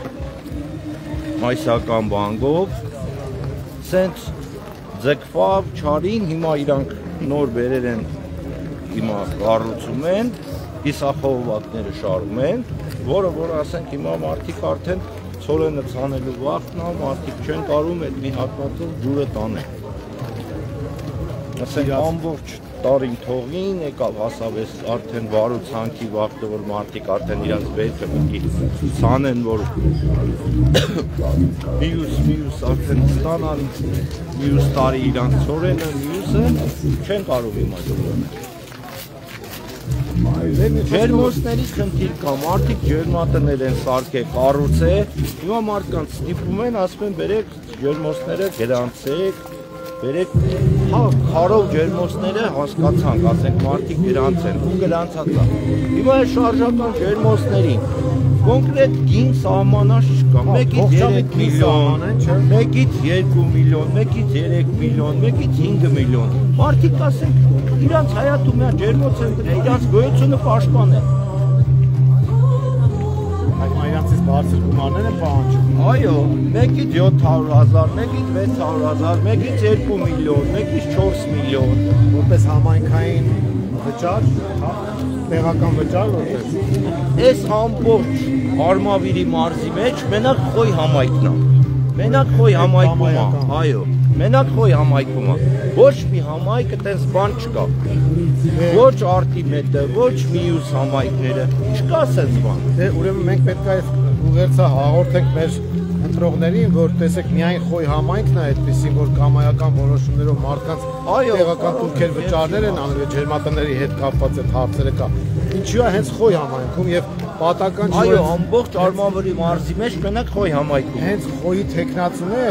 մայիսական բանկով, սենց ձգվավ չարին, հիմա իրանք նոր բերել են, հիմա կառուցում են, կիսախողովակները շարում են, որը որ ասենք հիմա մարդիկ արդեն ցորենը ցանելու վաղտն է, մարդիկ չեն կարում այդ մի հատվածով ջուրը տանեն։ Ասենք ամբողջ տարին թողին եկավ հասավ այս արդեն վարուցանքի վաղտը, որ մարդիկ արդեն իրանց բերքը պետք է ցանեն, որ մյուս արդեն ստանան, մյուս տարի իրանց ցորենը, մյուսը չեն կարում հիմա ջուրը։ Ջերմոցների խնդիր կա, մարդիկ ջերմատներ են սարքել, կառուցել, հիմա մարդկանց ստիպում են, ասում են բերեք ջերմոցները գրանցեք, բերեք, հա, քարով ջերմոցները հասկացանք, ասենք մարդիկ գրանցեն, ու գրանցած է։ Հիմա է շարժական ջերմոցներին կոնկրետ գին սահմանաշ չկա, մեկից 3 միլիոն, մեկից 2 միլիոն, մեկից 3 միլիոն, մեկից 5 միլիոն, մարդիկ ասենք, իրանց հայատում է ջերմոց են դրել, իրանց գոյությունը պաշտպանել։ Իրանցից բարձր գումարներ են պահանջում։ Այո, մեկից 700,000, մեկից 600,000, մեկից 2 միլիոն, մեկից 4 միլիոն, որպես համայնքային վճար, տեղական վճար որպես։ Այս ամբողջ Արմավիրի մարզի մեջ մենակ Խոյ համայնքն է։ Մենակ Խոյ համայնքում է, այո, մենակ Խոյ համայնքում է։ Ոչ մի համայնք այդպես բան չկա։ Ոչ Արտիմեդը, ոչ մյուս համայնքները, չկա այդպես բան։ Դե ուրեմն մենք պետք է ուղերձը հաղորդենք մեր ընտրողներին, որ տեսեք միայն Խոյ համայնքն է այդպեսին, որ կամայական որոշումներով մարդկանց տեղական տուրքեր վճարներ են անում, ջերմատների հետ կապված այդ հարցերը կա։ Ինչու է հենց Խոյ համայնքում եւ պատական չի։ Այո, ամբողջ Արմավիրի մարզի մեջ մենակ Խոյ համայնքում։ Հենց Խոյի տեխնացուն է,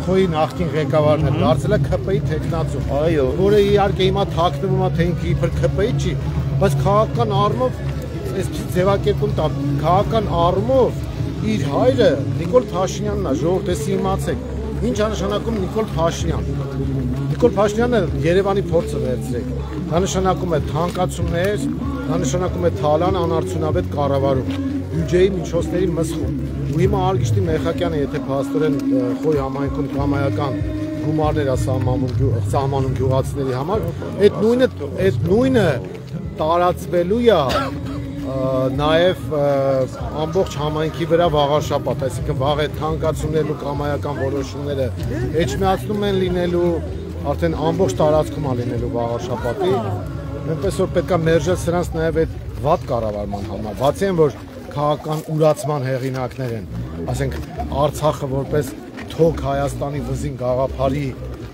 Խոյի նախկին ղեկավարն է, դարձել է ՔՊ-ի տեխնացու։ Այո, որը իհարկե հիմա թաքնվում է, թե ինքը իբր ՔՊ-ի չի, բայց քաղաքական առումով այսպես ձևակերպում տա, քաղաքական առումով իր հայրը Նիկոլ Փաշինյանն է, ժողովրդեսի իմացեք։ Ինչ է նշանակում Նիկոլ Փաշինյան։ Նիկոլ Փաշինյանը Երևանի փորձը վերցրեք։ Դա նշանակում է թանկացումներ, դա նշանակում է թալան անարդյունավետ կառավարում, բյուջեի միջոցների մսխում։ Ու հիմա Արգիշտի Մեխակյանը, եթե փաստորեն Խոյ համայնքում կամայական գումարներ է սահմանում գյուղացիների համար, այդ նույնը տարածվելու է նաև ամբողջ համայնքի վրա վաղաշաբաթ, այսինքն վաղ այդ թանկացումներն ու կամայական որոշումները էջմիածնում են լինելու, արդեն ամբողջ տարածքում է լինելու վաղաշաբաթի, նույնպես որ պետք է մերժել սրանց նաև այդ վատ կառավարման համար, բացի այն, որ քաղաքական ուրացման հեղինակներ են, ասենք Արցախը որպես թոք Հայաստանի վզին գաղափարի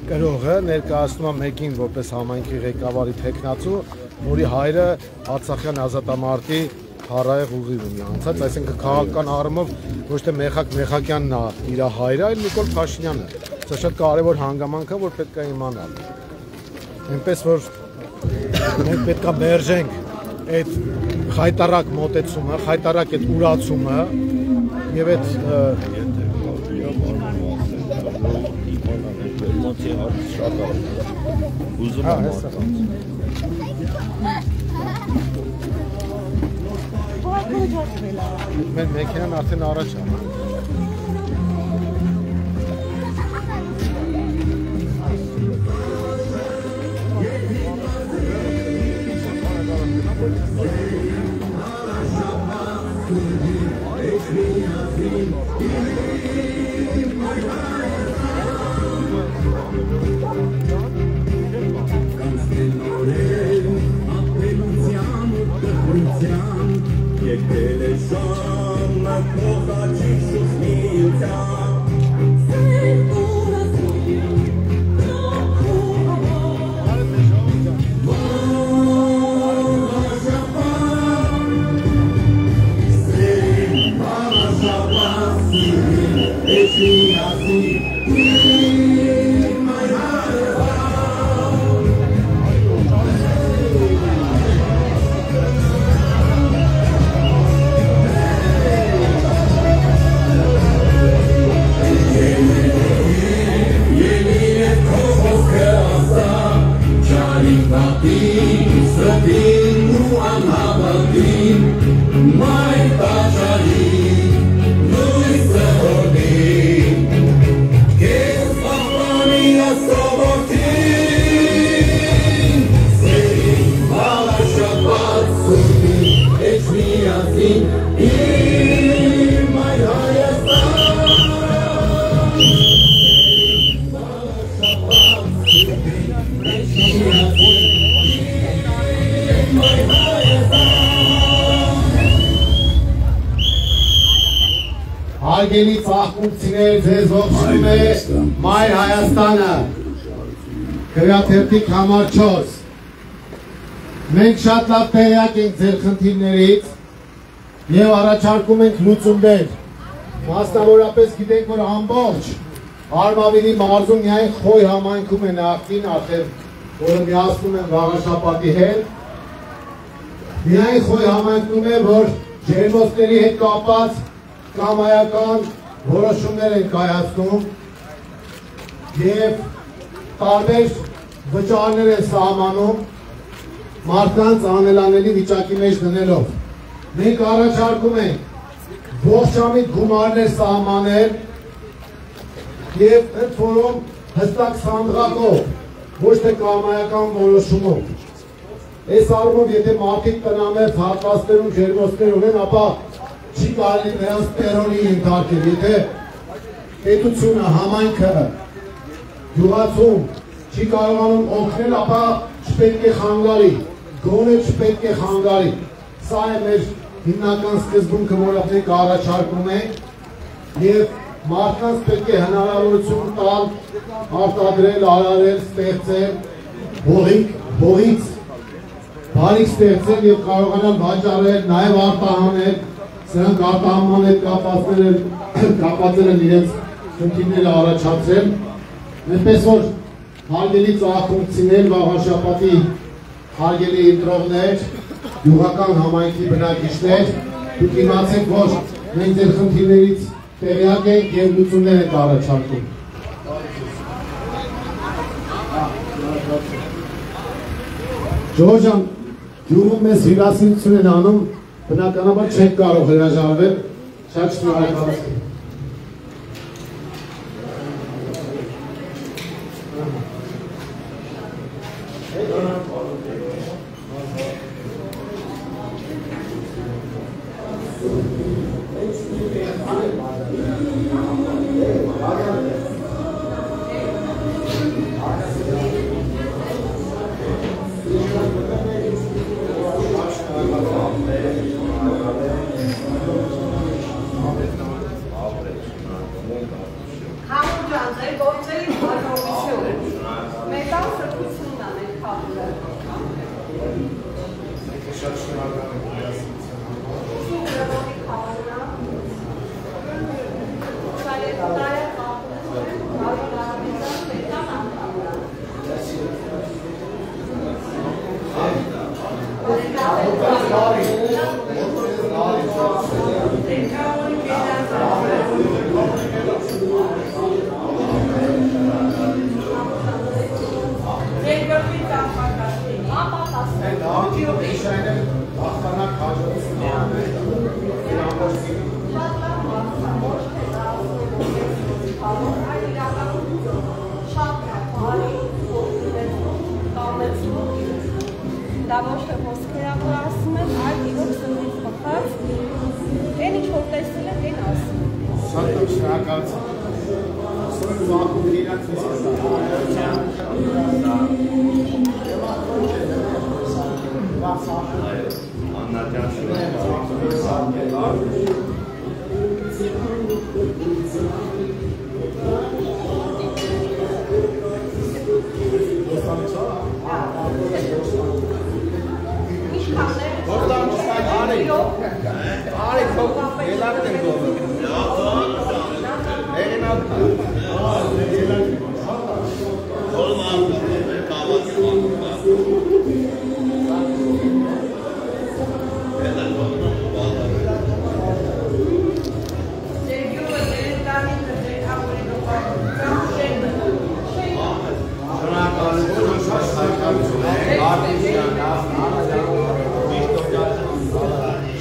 կրողը ներկայացնում է մեկին որպես համայնքի ղեկավարի տեխնացու, որի հայրը Արցախյան ազատամարտի հարայեղ ուղի ունի անցած, այսինքն քաղաքական առումով ոչ թե Մեխակյանն է իր հայրը, այլ Նիկոլ Փաշինյանը։ Սա շատ կարևոր հանգամանք է, որ պետք է իմանալ։ Այնպես որ մենք պետք է մերժենք այդ խայտարակ մոտեցումը, խայտարակ այդ ուրացումը եւ այդ ուզում եմ մեր մեքենան արդեն առաջ է։ Հարգելի ծաղկունքցիներ, ձեզ ողջունում է Մայր Հայաստանը, գրաթերթիկ համար 4։ Մենք շատ լավ տեղյակ ենք ձեր խնդիրներից եւ առաջարկում ենք լուծումներ։ Մասնավորապես գիտենք, որ ամբողջ Արմավիրի մարզում միայն Խոյ համայնքում է նախկին արդեն, որը միացնում են Վաղաշապատի հետ։ Միայն Խոյ համայնքում է, որ ջերմոցների հետ կապված կամայական որոշումներ են կայացնում եւ տարբեր վճարներ են սահմանում մարդկանց անելանելի վիճակի մեջ դնելով։ Մենք առաջարկում ենք ողջամիտ գումարներ սահմանել եւ ընդ որում հստակ սանդղակով, ոչ թե կամայական որոշումով։ Այս առումով եթե մարդիկ տնամերձ հատվածներում ջերմոցներ ունեն, ապա չի կարելի նրանց տերորի ենթարկել։ Եթե պետությունը, համայնքը, գյուղացում չի կարողանում օգնել, ապա չպետք է խանգարի, գոնե չպետք է խանգարի։ Սա է մեր հիմնական սկզբունքը, որով մենք առաջարկում ենք եւ մարդկանց պետք է հնարավորություն տալ արտադրել, արարել, ստեղծել, հողից բարիք ստեղծել եւ կարողանալ վաճառել, նաեւ արտահանել, սրանք արտահանման հետ կապվածել են իրենց խնդիրները առաջացրել։ Այնպես որ հարգելի ծաղկունքցիներ, Վաղաշապատի հարգելի ընտրողներ, գյուղական համայնքի բնակիչներ, դուք իմացեք, որ մենք ձեր խնդիրներից տեղյակ ենք եւ լուծումներ ենք առաջարկում։ Ժողովուրդ, գյուղում մեզ հյուրասիրություն են անում, բնականաբար չենք կարող հրաժարվել, շատ շնորհակալ եմ։ Դա ոչ թե ոսկերավոր ասում եմ, այլ իրոք սննդից բխած, այն ինչ որ տեսել եմ, այն ասում։ Շատ շնորհակալություն։ Սորը վախում իրաց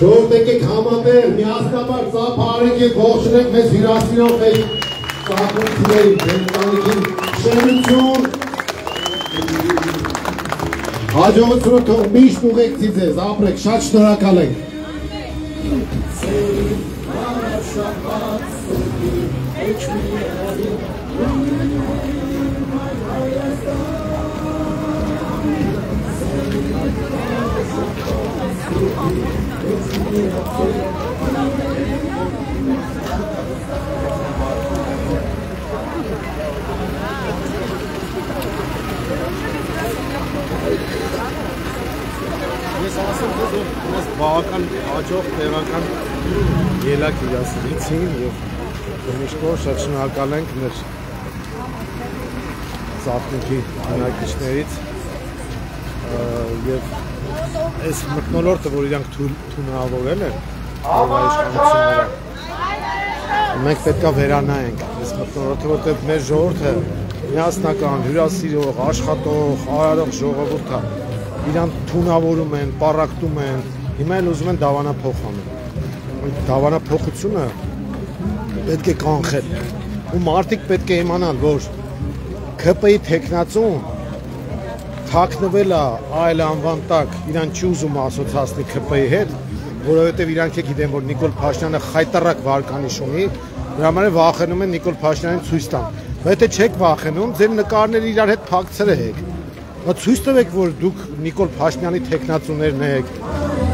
Ժողովուրդ եկեք համատեղ միասնաբար ծափարենք եւ ողջունենք մեզ հյուրասիրող մեր ծաղկունքներին, բենտանիքին շնորհություն, հաջողություն թող միշտ ուղեկցի ձեզ, ապրեք, շատ շնորհակալ ենք։ ես ասեմ, որ ես բավական հաջող տեղական ելակ իրացրեցին եւ միշտով շատ շնորհակալ ենք մեր ծաղկունքի բնակիչներից եւ այս մթնոլորտը, որ իրանք թունավորել են իշխանությունները, մենք պետք է վերանայենք այս մթնոլորտը, որտեղ մեր ժողովուրդը միասնական, հյուրասիրող, աշխատող, արարող ժողովուրդ է, իրան թունավորում են, պառակտում են, հիմա էլ ուզում են դավանափոխ անել։ Դավանափոխությունը պետք է կանխել, ու մարդիկ պետք է իմանան, որ ՔՊ-ի թեկնածուն թաքնվել է այլ անվան տակ, իրան չի ուզում ասոցացնի ՔՊ-ի հետ, որովհետև իրանք գիտեն, որ Նիկոլ Փաշինյանը խայտարակ վարկանիշ ունի, դրա համար վախենում են Նիկոլ Փաշինյանին ցույց տան։ Բայց եթե չեք վախենում, ձեր նկարները իրար հետ փակցրեք։ Բայց ցույց տվեք, որ դուք Նիկոլ Փաշինյանի թեկնածուներն եք։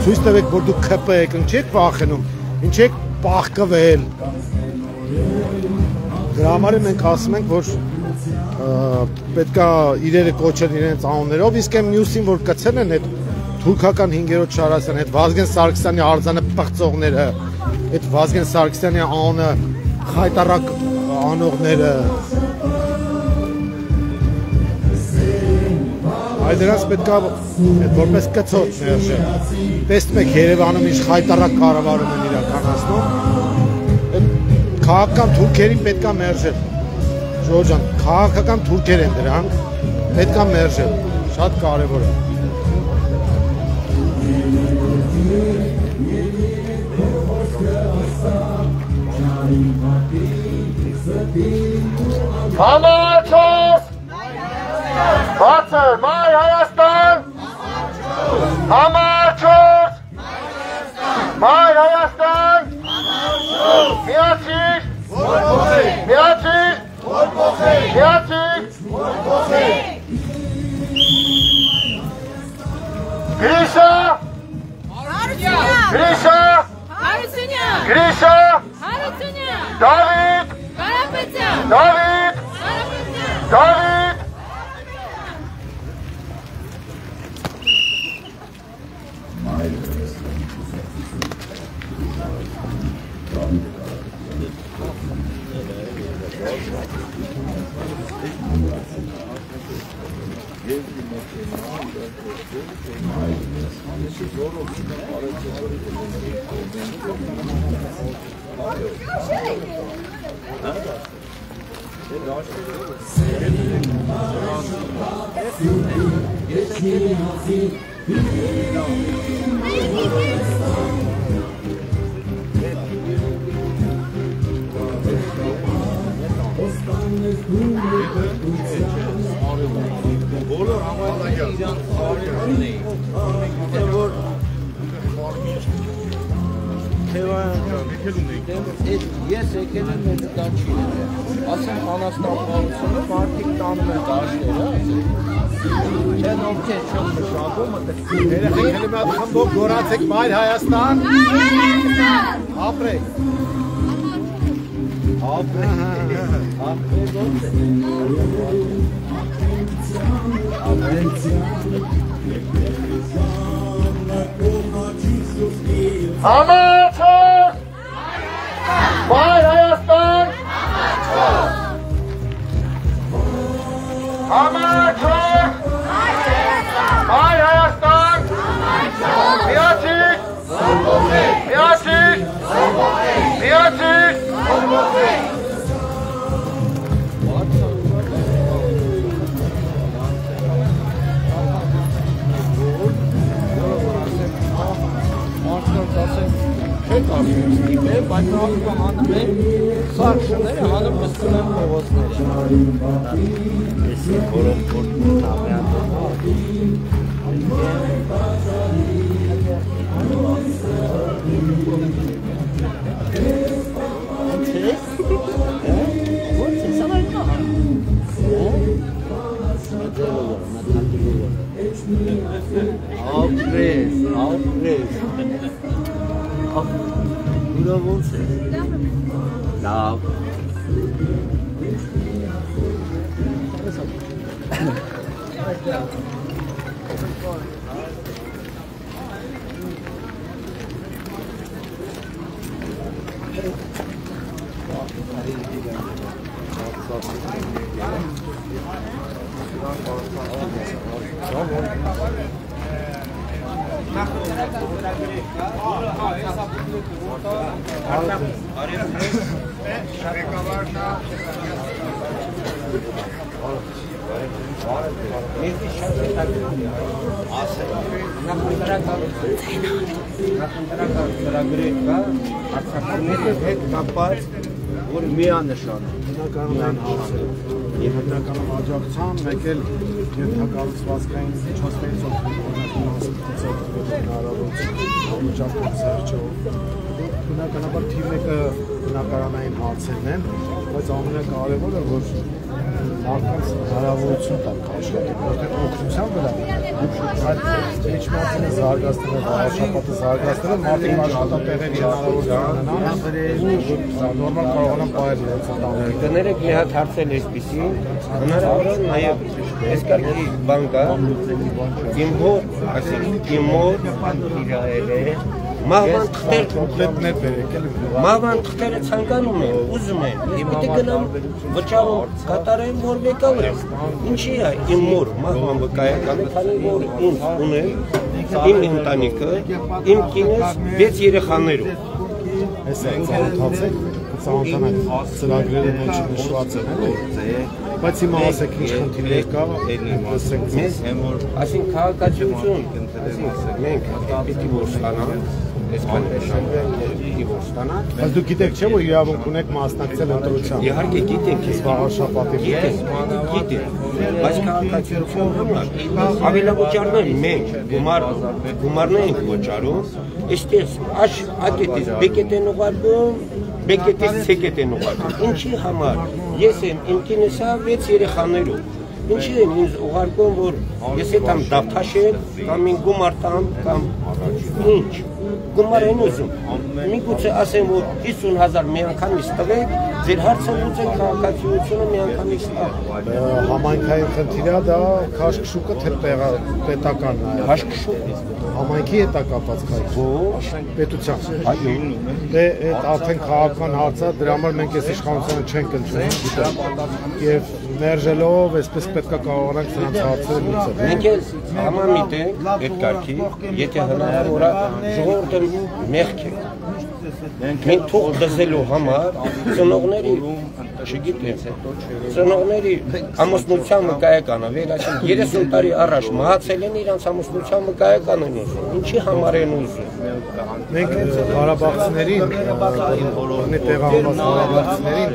Ցույց տվեք, որ դուք ՔՊ եք, չեք վախենում, ինչ եք պահկվել։ Դրա համար մենք ասում ենք, որ պետքա իրերը կոչել իրենց անուններով, իսկ այն մյուսին, որ կցել են այդ թուրքական 5-րդ շարասյան, այդ Վազգեն Սարգսյանի արձանը պղծողները, այդ Վազգեն Սարգսյանի անունը խայտարակ անողները, այ դրանց պետքա որպես կցոտ ներժել։ Տեսնում եք Երևանում ինչ խայտարակ կառավարում են իրականացնում, քաղաքական թուրքերին պետքա մերժել։ Ժողովուրդ ջան, քաղաքական թուրքեր են դրանք, պետքա մերժել, շատ կարևոր է։ Համաչոս բացր մայ Հայաստան, համաչոս մայ Հայաստան, միացիր, միացիր, միացիր, Գրիշա, Գրիշա, Գրիշա, Դավիթ, Դավիթ, Դավիթ, Ես եկել եմ մեր դա չի ասեմ անաստապահությունը մարդիկ տանում են դաշները չեն ովքեր չեն մշակում Երեխեքների մի հատ խմբով գոռացեք մայր Հայաստան, ապրեք, Համաչոս մայր Հայաստան, համաչոս մայր Հայաստան, միացիր, միացիր, միացիր, Չեք ասում, բայց նախկա հանում են սարքշները, հանում մստում են փողոցները։ Եսի որով որ Ուրը ոնց է։ Լավ։ որ միանշան եւ հիմնականում աջակցության մեկ էլ ենթակառուցվածքային միջոցներից օգտվելու բնականաբար թիվ մեկը բնակարանային հարցերն են, բայց ամենակարևորը որ մարդկանց հնարավորություն տալ աշխատել, որտեղ օգնության վրա այդ միջոցները զարգացնելը, շաբաթը զարգացնելը մարդիկ աշխատատեղերի հնարավորություն ունենան, նորմալ կարողանան պահել իրենց ընտանիքը։ Կներեք մի հատ հարցել էսպիսի, հնարավոր է նաև այս կարգի բան կա, իմ հոր, ասենք իմ մոր իրայել է, մահվան թղթերը ցանկանում են, ուզում են, և պիտի գնամ վճարում կատարեն, որ վեկավրեմ, ինչի է իմ մոր մահվան վկայականը, քանի որ ինձ ունել, իմ ընտանիքը, իմ կինս 6 երեխաներով։ Ես է ծանոթացեք, ծանոթանակ ծրագրերը մեջ նշված են, բայց հիմա ասեք ինչ խնդիրներ կա, ասենք քաղաքացիություն, մենք պիտի որ ստանանք, այսքան պիտի որ ստանանք։ Բայց դուք գիտեք չէ, որ իրավունք ունեք մասնակցել ընտրության։ Իհարկե գիտենք, ես վաղաշաբաթի գիտենք, բայց քաղաքացիություն համար ավելավճարներ մենք գումարներ ենք վճարում, այստեղ ակետից բեկետ են ուղարկում, բեկետից ցեկետ են ուղարկում։ Ինչի համար։ Ես եմ իմ կինեսա 6 երեխաներով։ Ինչի են ինձ ուղարկում, որ ես հետամ դավթաշել կամ ին գումար տամ կամ ինչ։ Գումար են ուզում։ Միգուցե ասեմ, որ 50,000 միանգամից տվեք, ձեր հարցը լուծեն քաղաքացիությունը միանգամից տա։ Համայնքային խնդիրը դա քաշքշուկը թե պետականն է։ Քաշքշուկ համայնքի հետ է կապված ոչ պետության։ Դե այդ արդեն քաղաքական հարց է, դրա համար մենք այս իշխանությունը չենք ընդունում, եւ մերժելով այսպես պետք է կարողանանք սրանց հարցերը լուծել։ Մենք էլ համամիտ ենք այդ կարգի, եթե հնարավոր է ժողովուրդը մեղք է։ Մենք թող դզելու համար ծնողների, չգիտեմ, ծնողների ամուսնության վկայականը, վերացին 30 տարի առաջ մահացել են իրանց ամուսնության վկայական են ուզում, ինչի համար են ուզում։ Մենք Ղարաբաղցիներին, տեղահանված Ղարաբաղցիներին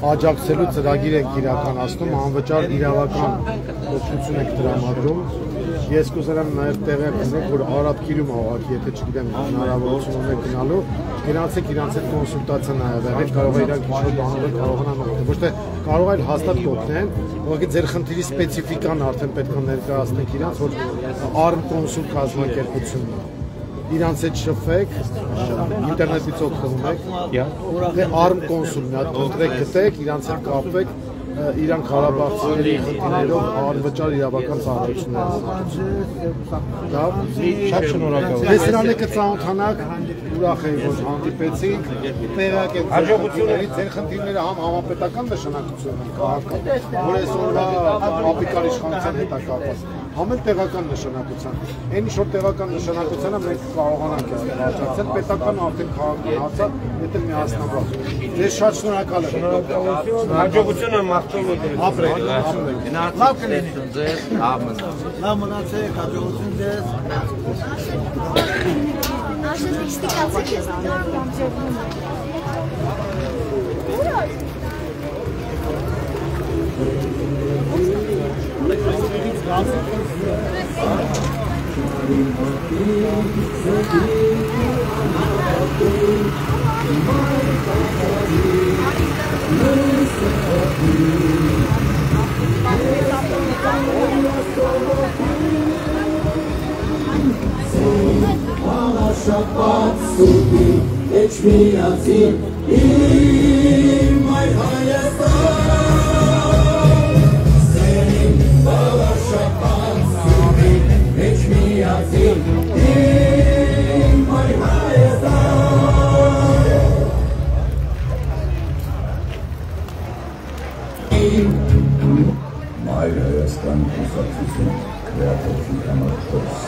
աջակցելու ծրագիր ենք իրականացնում, անվճար իրավական օգնություն ենք տրամադրում։ Ես կուզենամ նաև տեղյակ լինեք, որ Արաբկիրում աղաքի, եթե չգիտեմ հնարավորություն ունեք գնալու, գնացեք իրանց հետ կոնսուլտացիա նաև եղեք, կարող է իրանք ինչ-որ բաներով կարողանան օգնել, ոչ թե կարող է հաստատ կօգնեն, ուղղակի ձեր խնդրի սպეციფიკան արդեն պետք է ներկայացնեք իրանց, որ ARM կոնսուլ կազմակերպությունն է։ Իրանց հետ շփվեք, ինտերնետից օգտվում եք, դե ARM կոնսուլն է, դուք գտեք, իրանց հետ կապվեք, իրանք Ղարաբաղցիների խնդիրներով անվճար իրավական ծառայություններ են։ Շատ շնորհակալ եմ։ Ես նրան եք ծանոթանաք, ուրախ եմ, որ հանդիպեցինք, տեղյակ եք հաջողություններից, ձեր խնդիրները համ համապետական նշանակություն են քաղաքում, որ այսօրվա ապիկար իշխանության հետ է կապված, համ էլ տեղական նշանակության։ Այն ինչ որ տեղական նշանակությանը մենք կարողանանք աջակցել, պետական արդեն քաղաքական հարցը, եթե միասնաբար։ Ձեզ շատ շնորհակալ եմ։ Հաջողությունը ապրեք։ Լավ կլինի ձեզ, լավ մնացեք, հաջողություն ձեզ։ Աշտիստիկացեք ես Շապատ սուտի, էջմիացի, իմ այր Հայաստան, սերին բաղար շապատ սուտի, էջմիացի, իմ այր Հայաստան, Մայր Հայաստան կուսակցություն քրեատիվի համար փոս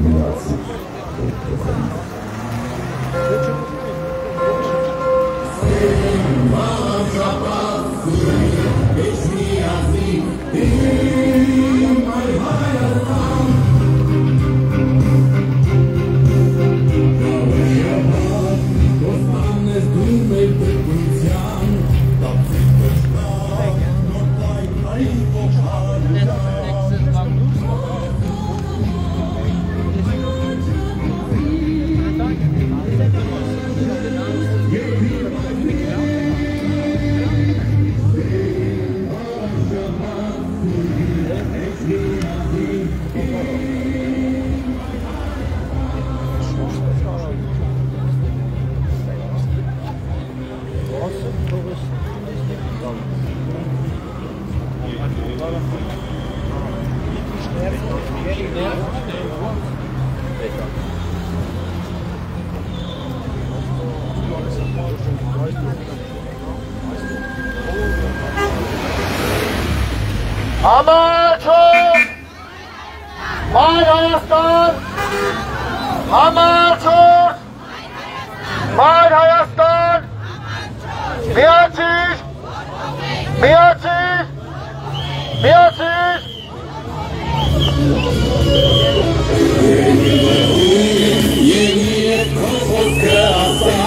միացիր որ փոխենք Համարչոտ, Մայր Հայաստան, համարչոտ, Մայր Հայաստան, միացիր, միացիր, միացիր, Եվ քո խոսքը ասա,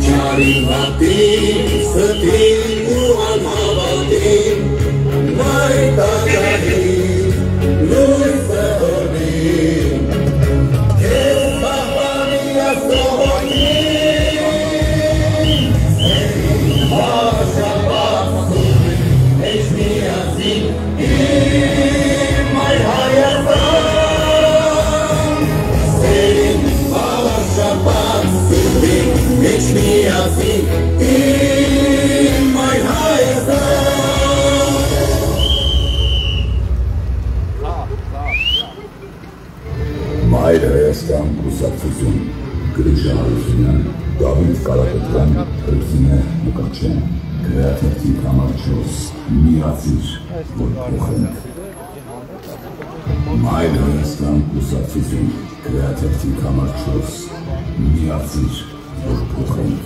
չարի վատին, ստին ու անհավատին, Մայր տակային, լույսը հորին, քեզ պահպանի աստողոտին, Շաբաթ սուրի, էջ միացին, իմ Մայր Հայաստան, Սերին Շաբաթ սուրի, էջ միացին, իմ Մայր Հայաստան, Մայր Հայաստան կուսակցություն Գրիշա Հարությունյան, Դավիթ Կարապետյան, Հրկինե Մկրտչյան, քրեատիվի համար փոս միացիր որ փոխենք Մայր Հայաստան կուսակցություն քրեատիվի համար փոս միացիր որ փոխենք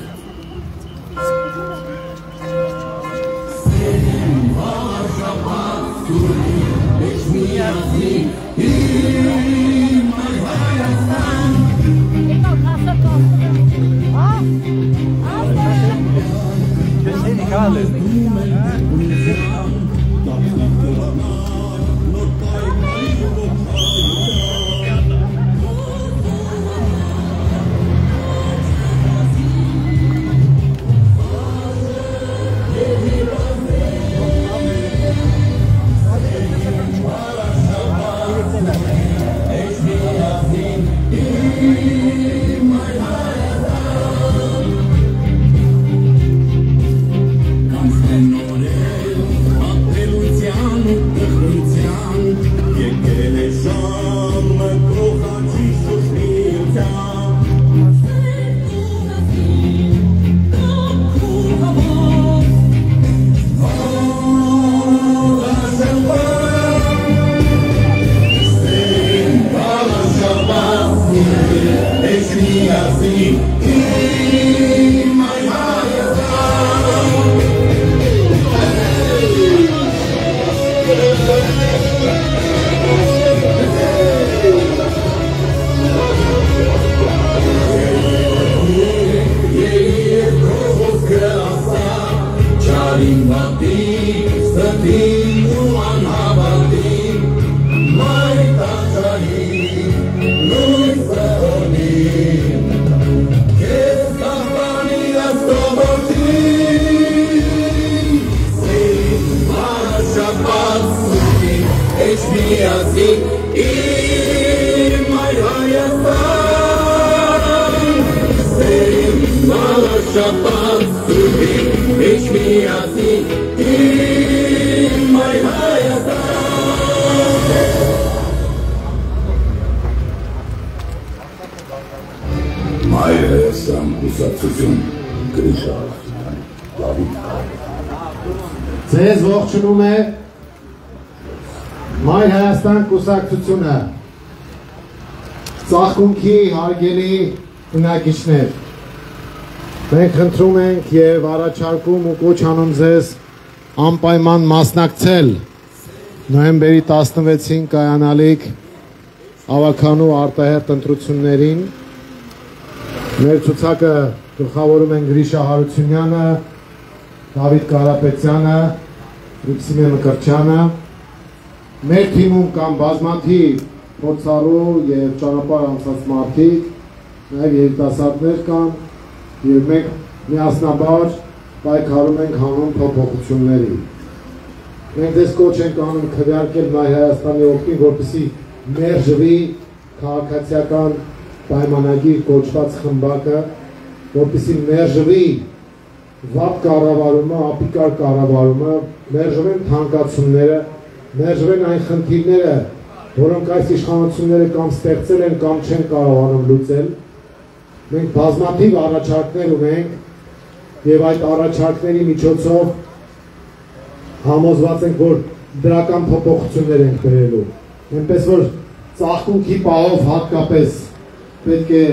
Մայր Հայաստան կուսակցություն Գրիշա Հարությունյան, Դավիթ Կարապետյան Ձեզ ողջունում է Մայր Հայաստան կուսակցությունը, ծաղկունքի հարգելի բնակիչներ, մենք խնդրում ենք և առաջարկում ու կոչ անում ձեզ անպայման մասնակցել նոյեմբերի 16-ին կայանալիք ավականու արտահերթ ընտրություններին։ Մեր ցուցակը գլխավորում են Գրիշա Հարությունյանը, Դավիթ Կարապետյանը, Լուքսիմե Մկրտչյանը։ Մեր թիմում կան բազմաթիվ փորձառու և ճանապարհ անցած մարդիկ, նաև երիտասարդներ կան, և մենք միասնաբար պայքարում ենք հանուն փոփոխությունների։ Մենք ձեզ կոչ ենք անում քվեարկել Մայր Հայաստանի օգտին, որպեսզի մերժվի քաղաքացիական պայմանագիր կոչված խմբակը, որպեսզի մերժվի վատ կառավարումը, ապիկար կառավարումը, մերժվեն թանկացումները, մերժվեն այն խնդիրները, որոնք այս իշխանությունները կամ ստեղծել են, կամ չեն կարողանում լուծել։ Մենք բազմաթիվ առաջարկներ ունենք և այդ առաջարկների միջոցով համոզված ենք, որ դրական փոփոխություններ ենք բերելու։ Այնպես որ ծաղկունքի պահով հատկապես պետք է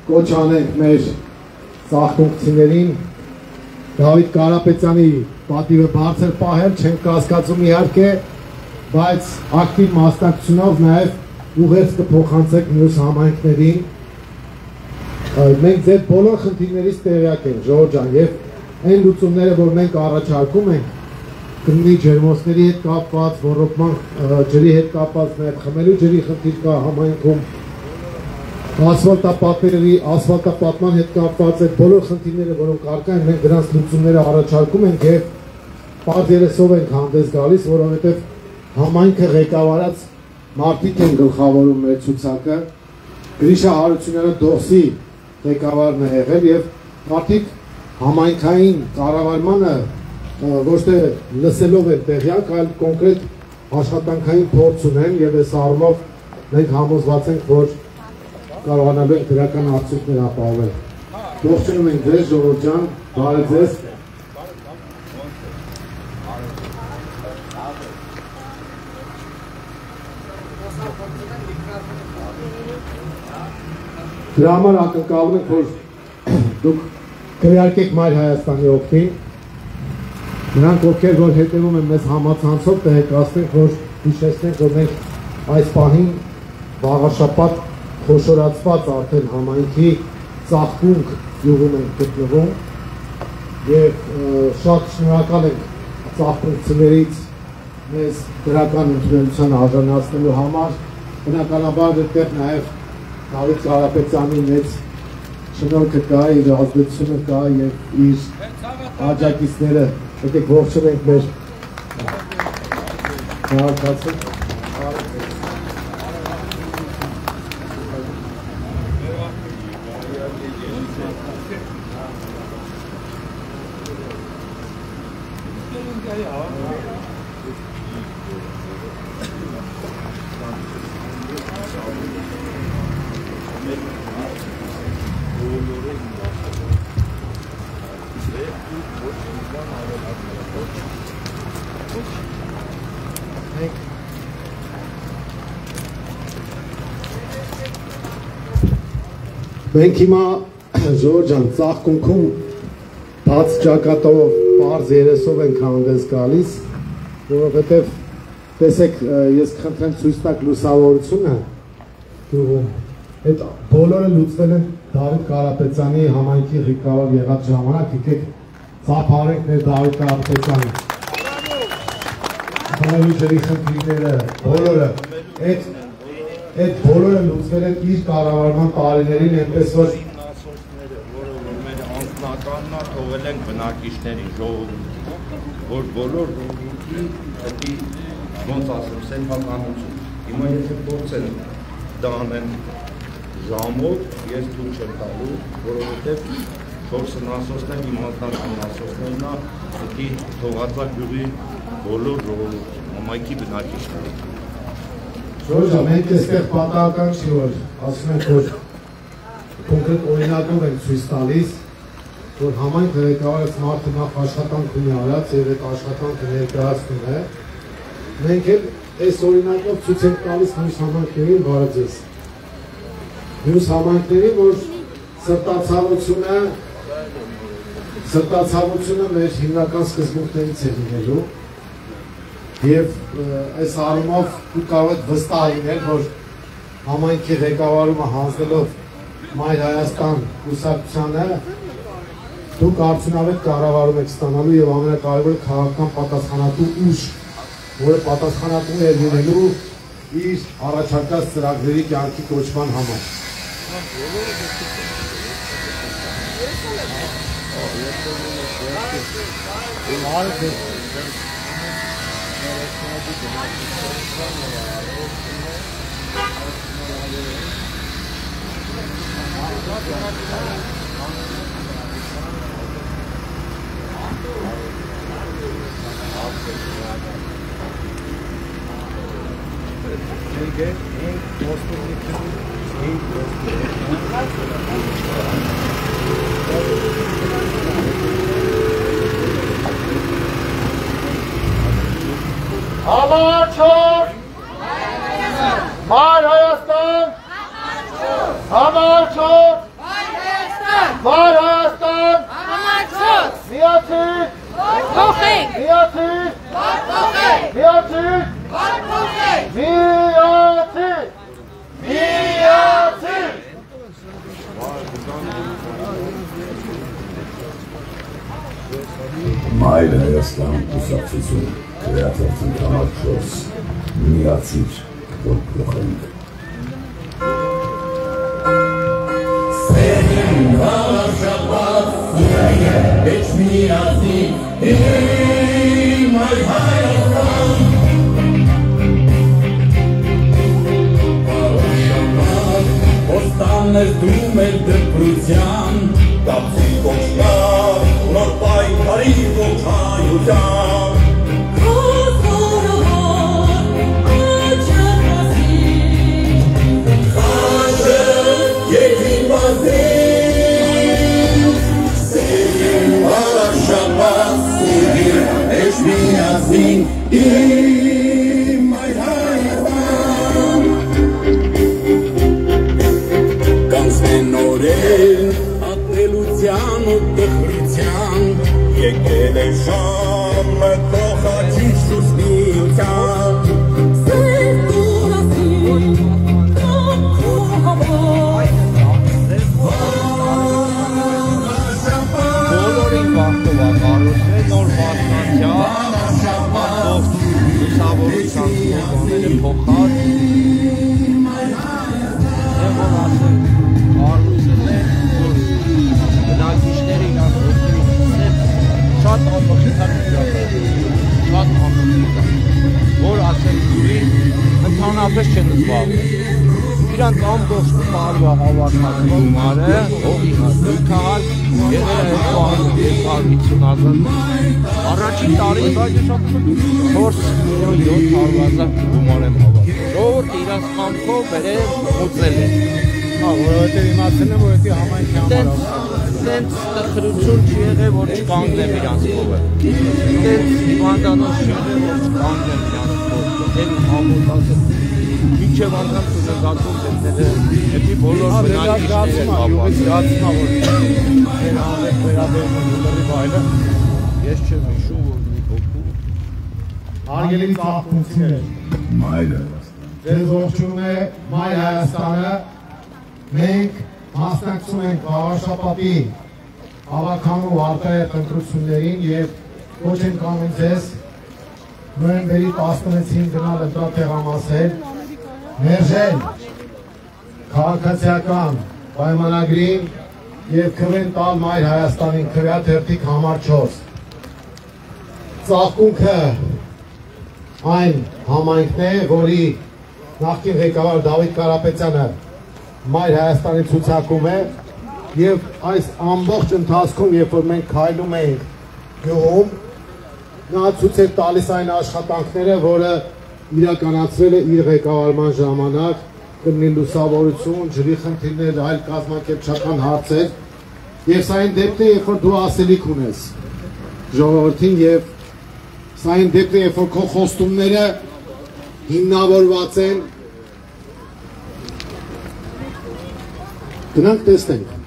կոչ անենք մեր ծաղկունքցիներին Դավիթ Կարապետյանի պատիվը բարձր պահել, չենք կասկածում իհարկե, բայց ակտիվ մասնակցությունով նաև ուղերձ կփոխանցեք մյուս համայնքներին։ Մենք ձեր բոլոր խնդիրներից տեղյակ ենք, Ժողովուրդ ջան, և այն լուծումները, որ մենք առաջարկում ենք, կլինի ջերմոցների հետ կապված, ոռոգման ջրի հետ կապված, նաև խմելու ջրի խնդիր կա համայնքում, ասֆալտապատման հետ կապված այդ բոլոր խնդիրները, որոնք առկա են, մենք դրանց լուծումները առաջարկում ենք և պարզ երեսով ենք հանդես գալիս, որովհետև համայնքը ղեկավարած մարդիկ են գլխավորում մեր ցուցակը, Գրիշա Հարությունյանը դոխսի ղեկավարն է եղել և մարդիկ համայնքային կառավարմանը ոչ թե լսելով են տեղյակ, այլ կոնկրետ աշխատանքային փորձ ունեն և այս առումով մենք համոզված ենք, որ կարողանալու ենք դրական արդյունքներ ապահովել։ Ողջունում ենք ձեզ, Ժողովուրդ ջան, բարև ձեզ։ Դրա համար ակնկալում ենք, որ դուք քվեարկեք Մայր Հայաստանի օգտին։ Նրանք, ովքեր որ հետևում են մեզ համացանցով, տեղեկացնենք, որ հիշեցնենք, որ մենք այս պահին վաղաշաբաթ խոշորացված արդեն համայնքի ծաղկունք յուղում ենք գտնվում և շատ շնորհակալ ենք ծաղկունքցիներից մեզ դրական ընդունելության արժանացնելու համար։ Բնականաբար այդտեղ նաև Դավիթ Կարապետյանի մեծ շնորհքը կա, իր ազդեցությունը կա և իր աջակիցները, եկեք ողջունենք մեր քաղաքացին։ Մենք հիմա Ժողովուրդ ջան, ծաղկունքում բաց ճակատով պարզ երեսով ենք հանդես գալիս, որովհետև տեսեք, ես կխնդրեմ ցույց տաք լուսավորությունը գյուղում։ Այդ բոլորը լուծվել են Դավիթ Կարապետյանի համայնքի ղեկավար եղած ժամանակ, եկեք ծափարենք մեր Դավիթ Կարապետյանին։ Խմելու ջրի խնդիրները, բոլորը, այդ բոլորը լուծվել են իր կառավարման տարիներին, այնպես որ մեր անձնականն է թողել ենք բնակիչների ժողովուրդին, որ բոլոր ժողովրդի պետք է ոնց ասեմ, սեփականություն։ Հիմա եթե փորձեն դա անեն ժամով, ես թույլ չեմ տալու, որովհետև 4 насոսներ իմաստական насոսներն է, պետք է թողածա գյուղի բոլոր ժողովուրդին, համայնքի բնակիչներին։ Ժորժա, մենք այստեղ պատահական չի, որ ասում ենք, որ կոնկրետ օրինակով ենք ցույց տալիս, որ համայնքը ղեկավարած մարդը նախ աշխատանք ունի արած եւ այդ աշխատանքը ներկայացնում է, մենք էլ այս օրինակով ցույց ենք տալիս մյուս համայնքներին բարեձեզ։ Մյուս համայնքներին, որ սրտացավությունը մեր հիմնական սկզբունքներից է լինելու եւ այս առումով դու կարող ես վստահ լինել, որ համայնքի ղեկավարումը հանձնելով Մայր Հայաստան կուսակցությանը դուք արդյունավետ կառավարում եք ստանալու եւ ամենակարևորը քաղաքական պատասխանատու ուժ, որը պատասխանատու է լինելու իր առաջարկած ծրագրերի կյանքի կոչման համար։ Համարչոր Մայր Հայաստան Համարչոր Մայր Հայաստան Միացիր Միացիր Միացիր Միացիր Միացիր Մայր Հայաստան կուսակցություն Քրեաթերթի համար 4 միացիր, որ փոխենք։ Սերին հավաշապատ սուրայը Էչ միացի իմ այ Հայաստան Հավաշապատ ոստան ես դում էլ դպրության Կապցի կոչկար նոր պայքարի ողջայության Միացին իմ այր Հայաստան Կանցնեն օրեր ատելության ու տխրության Եկել է ժամը կողաչի շուսնիության Բոլորին բախտով աղարուսը նոր բացանցյալ լուսավորության սովորները փոխած և որ ասել առուսել է, որ բնակիչները իրան հոստրի շատ ամբխիթար շատ ամբխիթար, որ ասել դուրի ընդհանրապես չեն զբաղվում իրանք ամբողջ տարվա հավաքած գումարը լույքահար եղել է 250 հազար առաջին տարի 4 միլիոն 700,000 գումար եմ հավաքել ժողովուրդը իրանց կամքով բերել մուծել է որովհետև իմացել եմ, որովհետև համայնքի համար Տենց տխրություն չի եղել, որ չկանգնեմ իրանց կողը Տենց հիվանդանոց չի եղել, որ չկանգնեմ իրանց կողը Էլ ամոտ ասել Մինչև անգամ ծուզգացում դեպները Էպի բոլոր բնակիչները կապած Գացումա, որ մեր անվետ վերաբերում ուլրի բայլը Ես չեմ հիշում, որ մի հոգու Արգելի ծաղկունցիներ Մայրը Ձեզ ողջունում է Մայր Հայաստանը Մենք մասնակցում ենք Վաղաշապատի հավաքանու արտահայտ ընտրություններին և ոչ ենք անում ձեզ նոյեմբերի 16-ին գնալ ընտրատեղամասեր մերժել քաղաքացիական պայմանագրին և քվեն տալ Մայր Հայաստանին քվեաթերթիկ համար 4 ծաղկունքը այն համայնքն է, որի նախկին ղեկավար Դավիթ Կարապետյանը Մայր Հայաստանի ցուցակում է եւ այս ամբողջ ընթացքում, երբ որ մենք քայլում ենք գյուղում, նա ցույց է տալիս այն աշխատանքները, որը իրականացրել է իր ղեկավարման ժամանակ, կլինի լուսավորություն, ջրի խնդիրներ, այլ կազմակերպչական հարցեր, Եվ սա այն դեպքն է, երբ որ դու ասելիք ունես ժողովրդին եւ սա այն դեպքն է, երբ որ քո խոստումները հիմնավորված են գնանք տեսնենք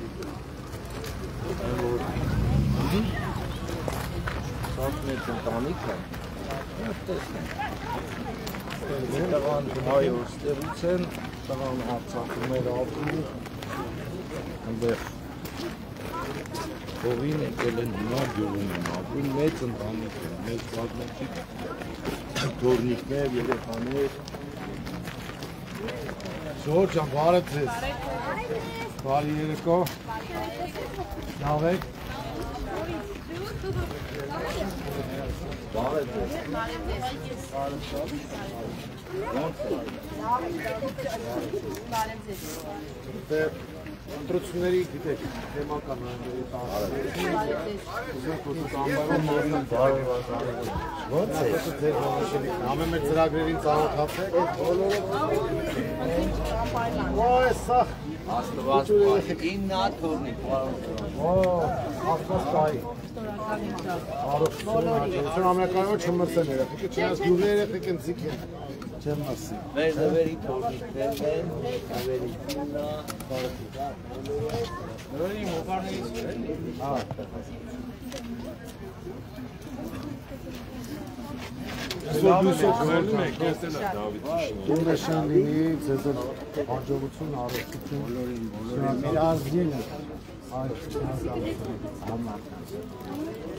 Տղան հայոց տեղից են, տղան Արցախում էր ապրում, այնտեղ հողին եկել են հիմա գյուղում են ապրում, մեծ ընտանիք են, մեծ ծագմենքի թորնիկներ, երեխաներ։ Ժողովուրդ ջան, բարև ձեզ։ Բարի երեկո։ Լավ եք։ Բարև ձեզ։ Ընտրությունների գիտեք, թեմական այնտեղի ամեն մեր ծրագրերին ծանոթացեք, Աստված իննա թորնիկ, Աստված կայի, առողջություն ամենակարևոր չմրսեն երեխեքը, չնայած գյուղի երեխեք են ձիք են, չեմ ասի։ մեր նվերի թորնիկներն են, նվերի իննա, նվերի մոպարներից են։ Այսօր դուսով գորնում եք, ես էլ Դավիթ Դուրը շան լինի, ձեզ հաջողություն, առողջություն, շնորհակալ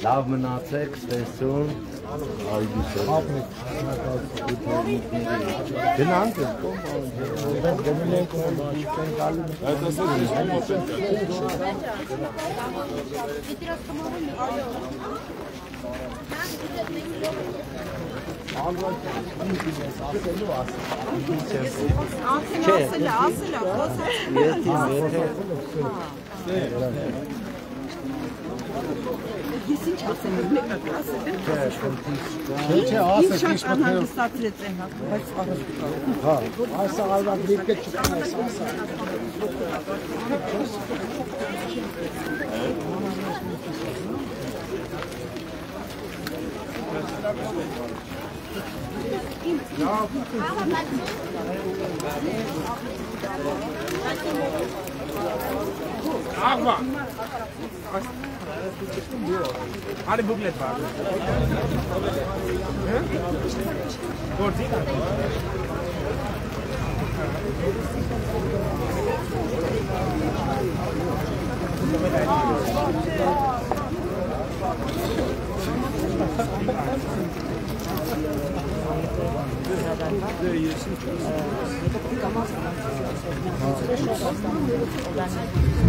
Լավ մնացեք, ստեսուն, այդիսով։ Գնանք Ես ինչ ասեմ, մեկ ասեմ։ Չէ, ասեք, ինչ հանգստացրեց են, բայց հա, այս աղալվակ դիրքը չկան այս ասա։ Աղվա Are buglet var. Gordi.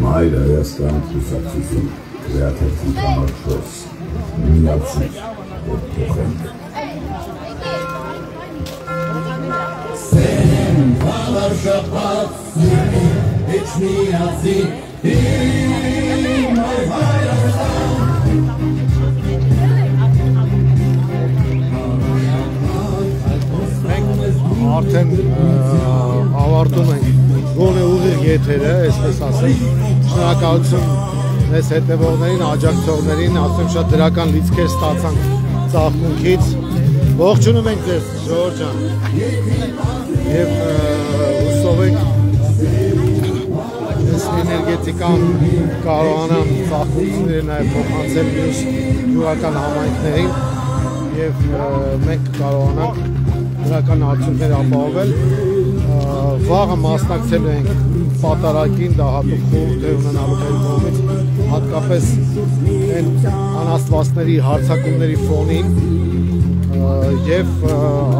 Մայր Հայաստան կուսակցություն Kreativity Marshals միացիր, որ փոխենք։ Սեն բալար շապած, իչ միացի, իմ Հայաստան։ Արդեն ավարտում ենք գոնե ուղիղ եթերը, այսպես ասենք, շնորհակալություն մեզ հետևողներին, աջակցողներին, ասեմ շատ դրական լիցքեր ստացանք ծաղկունքից, ողջունում ենք ձեզ, ժողովուրդ ջան, եւ հուսով ենք այս էներգետիկան կարողանան ծաղկունքները նաեւ փոխանցել մյուս գյուղական համայնքներին եւ մենք կարողանանք դրական արդյունքներ ապահովել, վաղը մասնակցելու ենք պատարագին, դա հատուկ խորհուրդ է ունենալու մեր կողմից, հատկապես այն անաստվածների հարցակումների ֆոնին եւ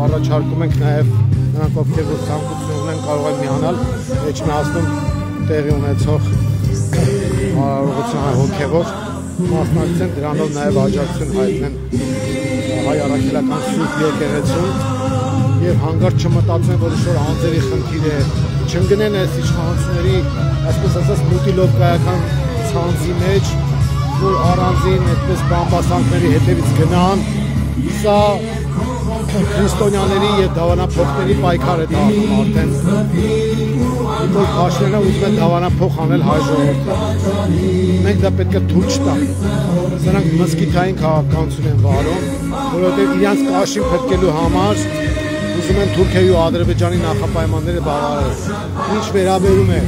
առաջարկում ենք նաեւ նրանք ովքեր որ ցանկություն ունեն կարող են միանալ Էջմիածնում տեղի ունեցող արարողության հոգեվոր մասնակցեն, դրանով նաեւ աջակցություն հայտնեն հայ առաքելական սուրբ եկեղեցուն եւ հանգարտ չմտածեն, որ ինչ-որ անձերի խնդիր է, չընկնեն այս իշխանությունների, այսպես ասած, մուտիլովկայական ցանցի մեջ, որ առանձին այդպես բամբասանքների հետևից գնան, սա քրիստոնյաների եւ դավանափոխների պայքար է դառնում արդեն։ Նիկոլ Փաշինյանը ուզում է դավանափոխ անել հայ ժողովրդին։ Մենք դա պետք է թույլ չտանք։ Սրանք մզկիթային քաղաքականություն են վարում, որովհետեւ իրենց կաշին փրկելու համար ուզում են Թուրքիայի ու Ադրբեջանի նախապայմանները բավարարել։ Ինչ վերաբերում է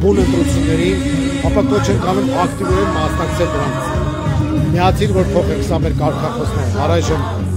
բուն ընտրություններին, ապա կոչ ենք անում ակտիվորեն մասնակցել դրանց։ Միացիր, որ փոխենք, սա մեր կարգախոսն է։ Առայժմ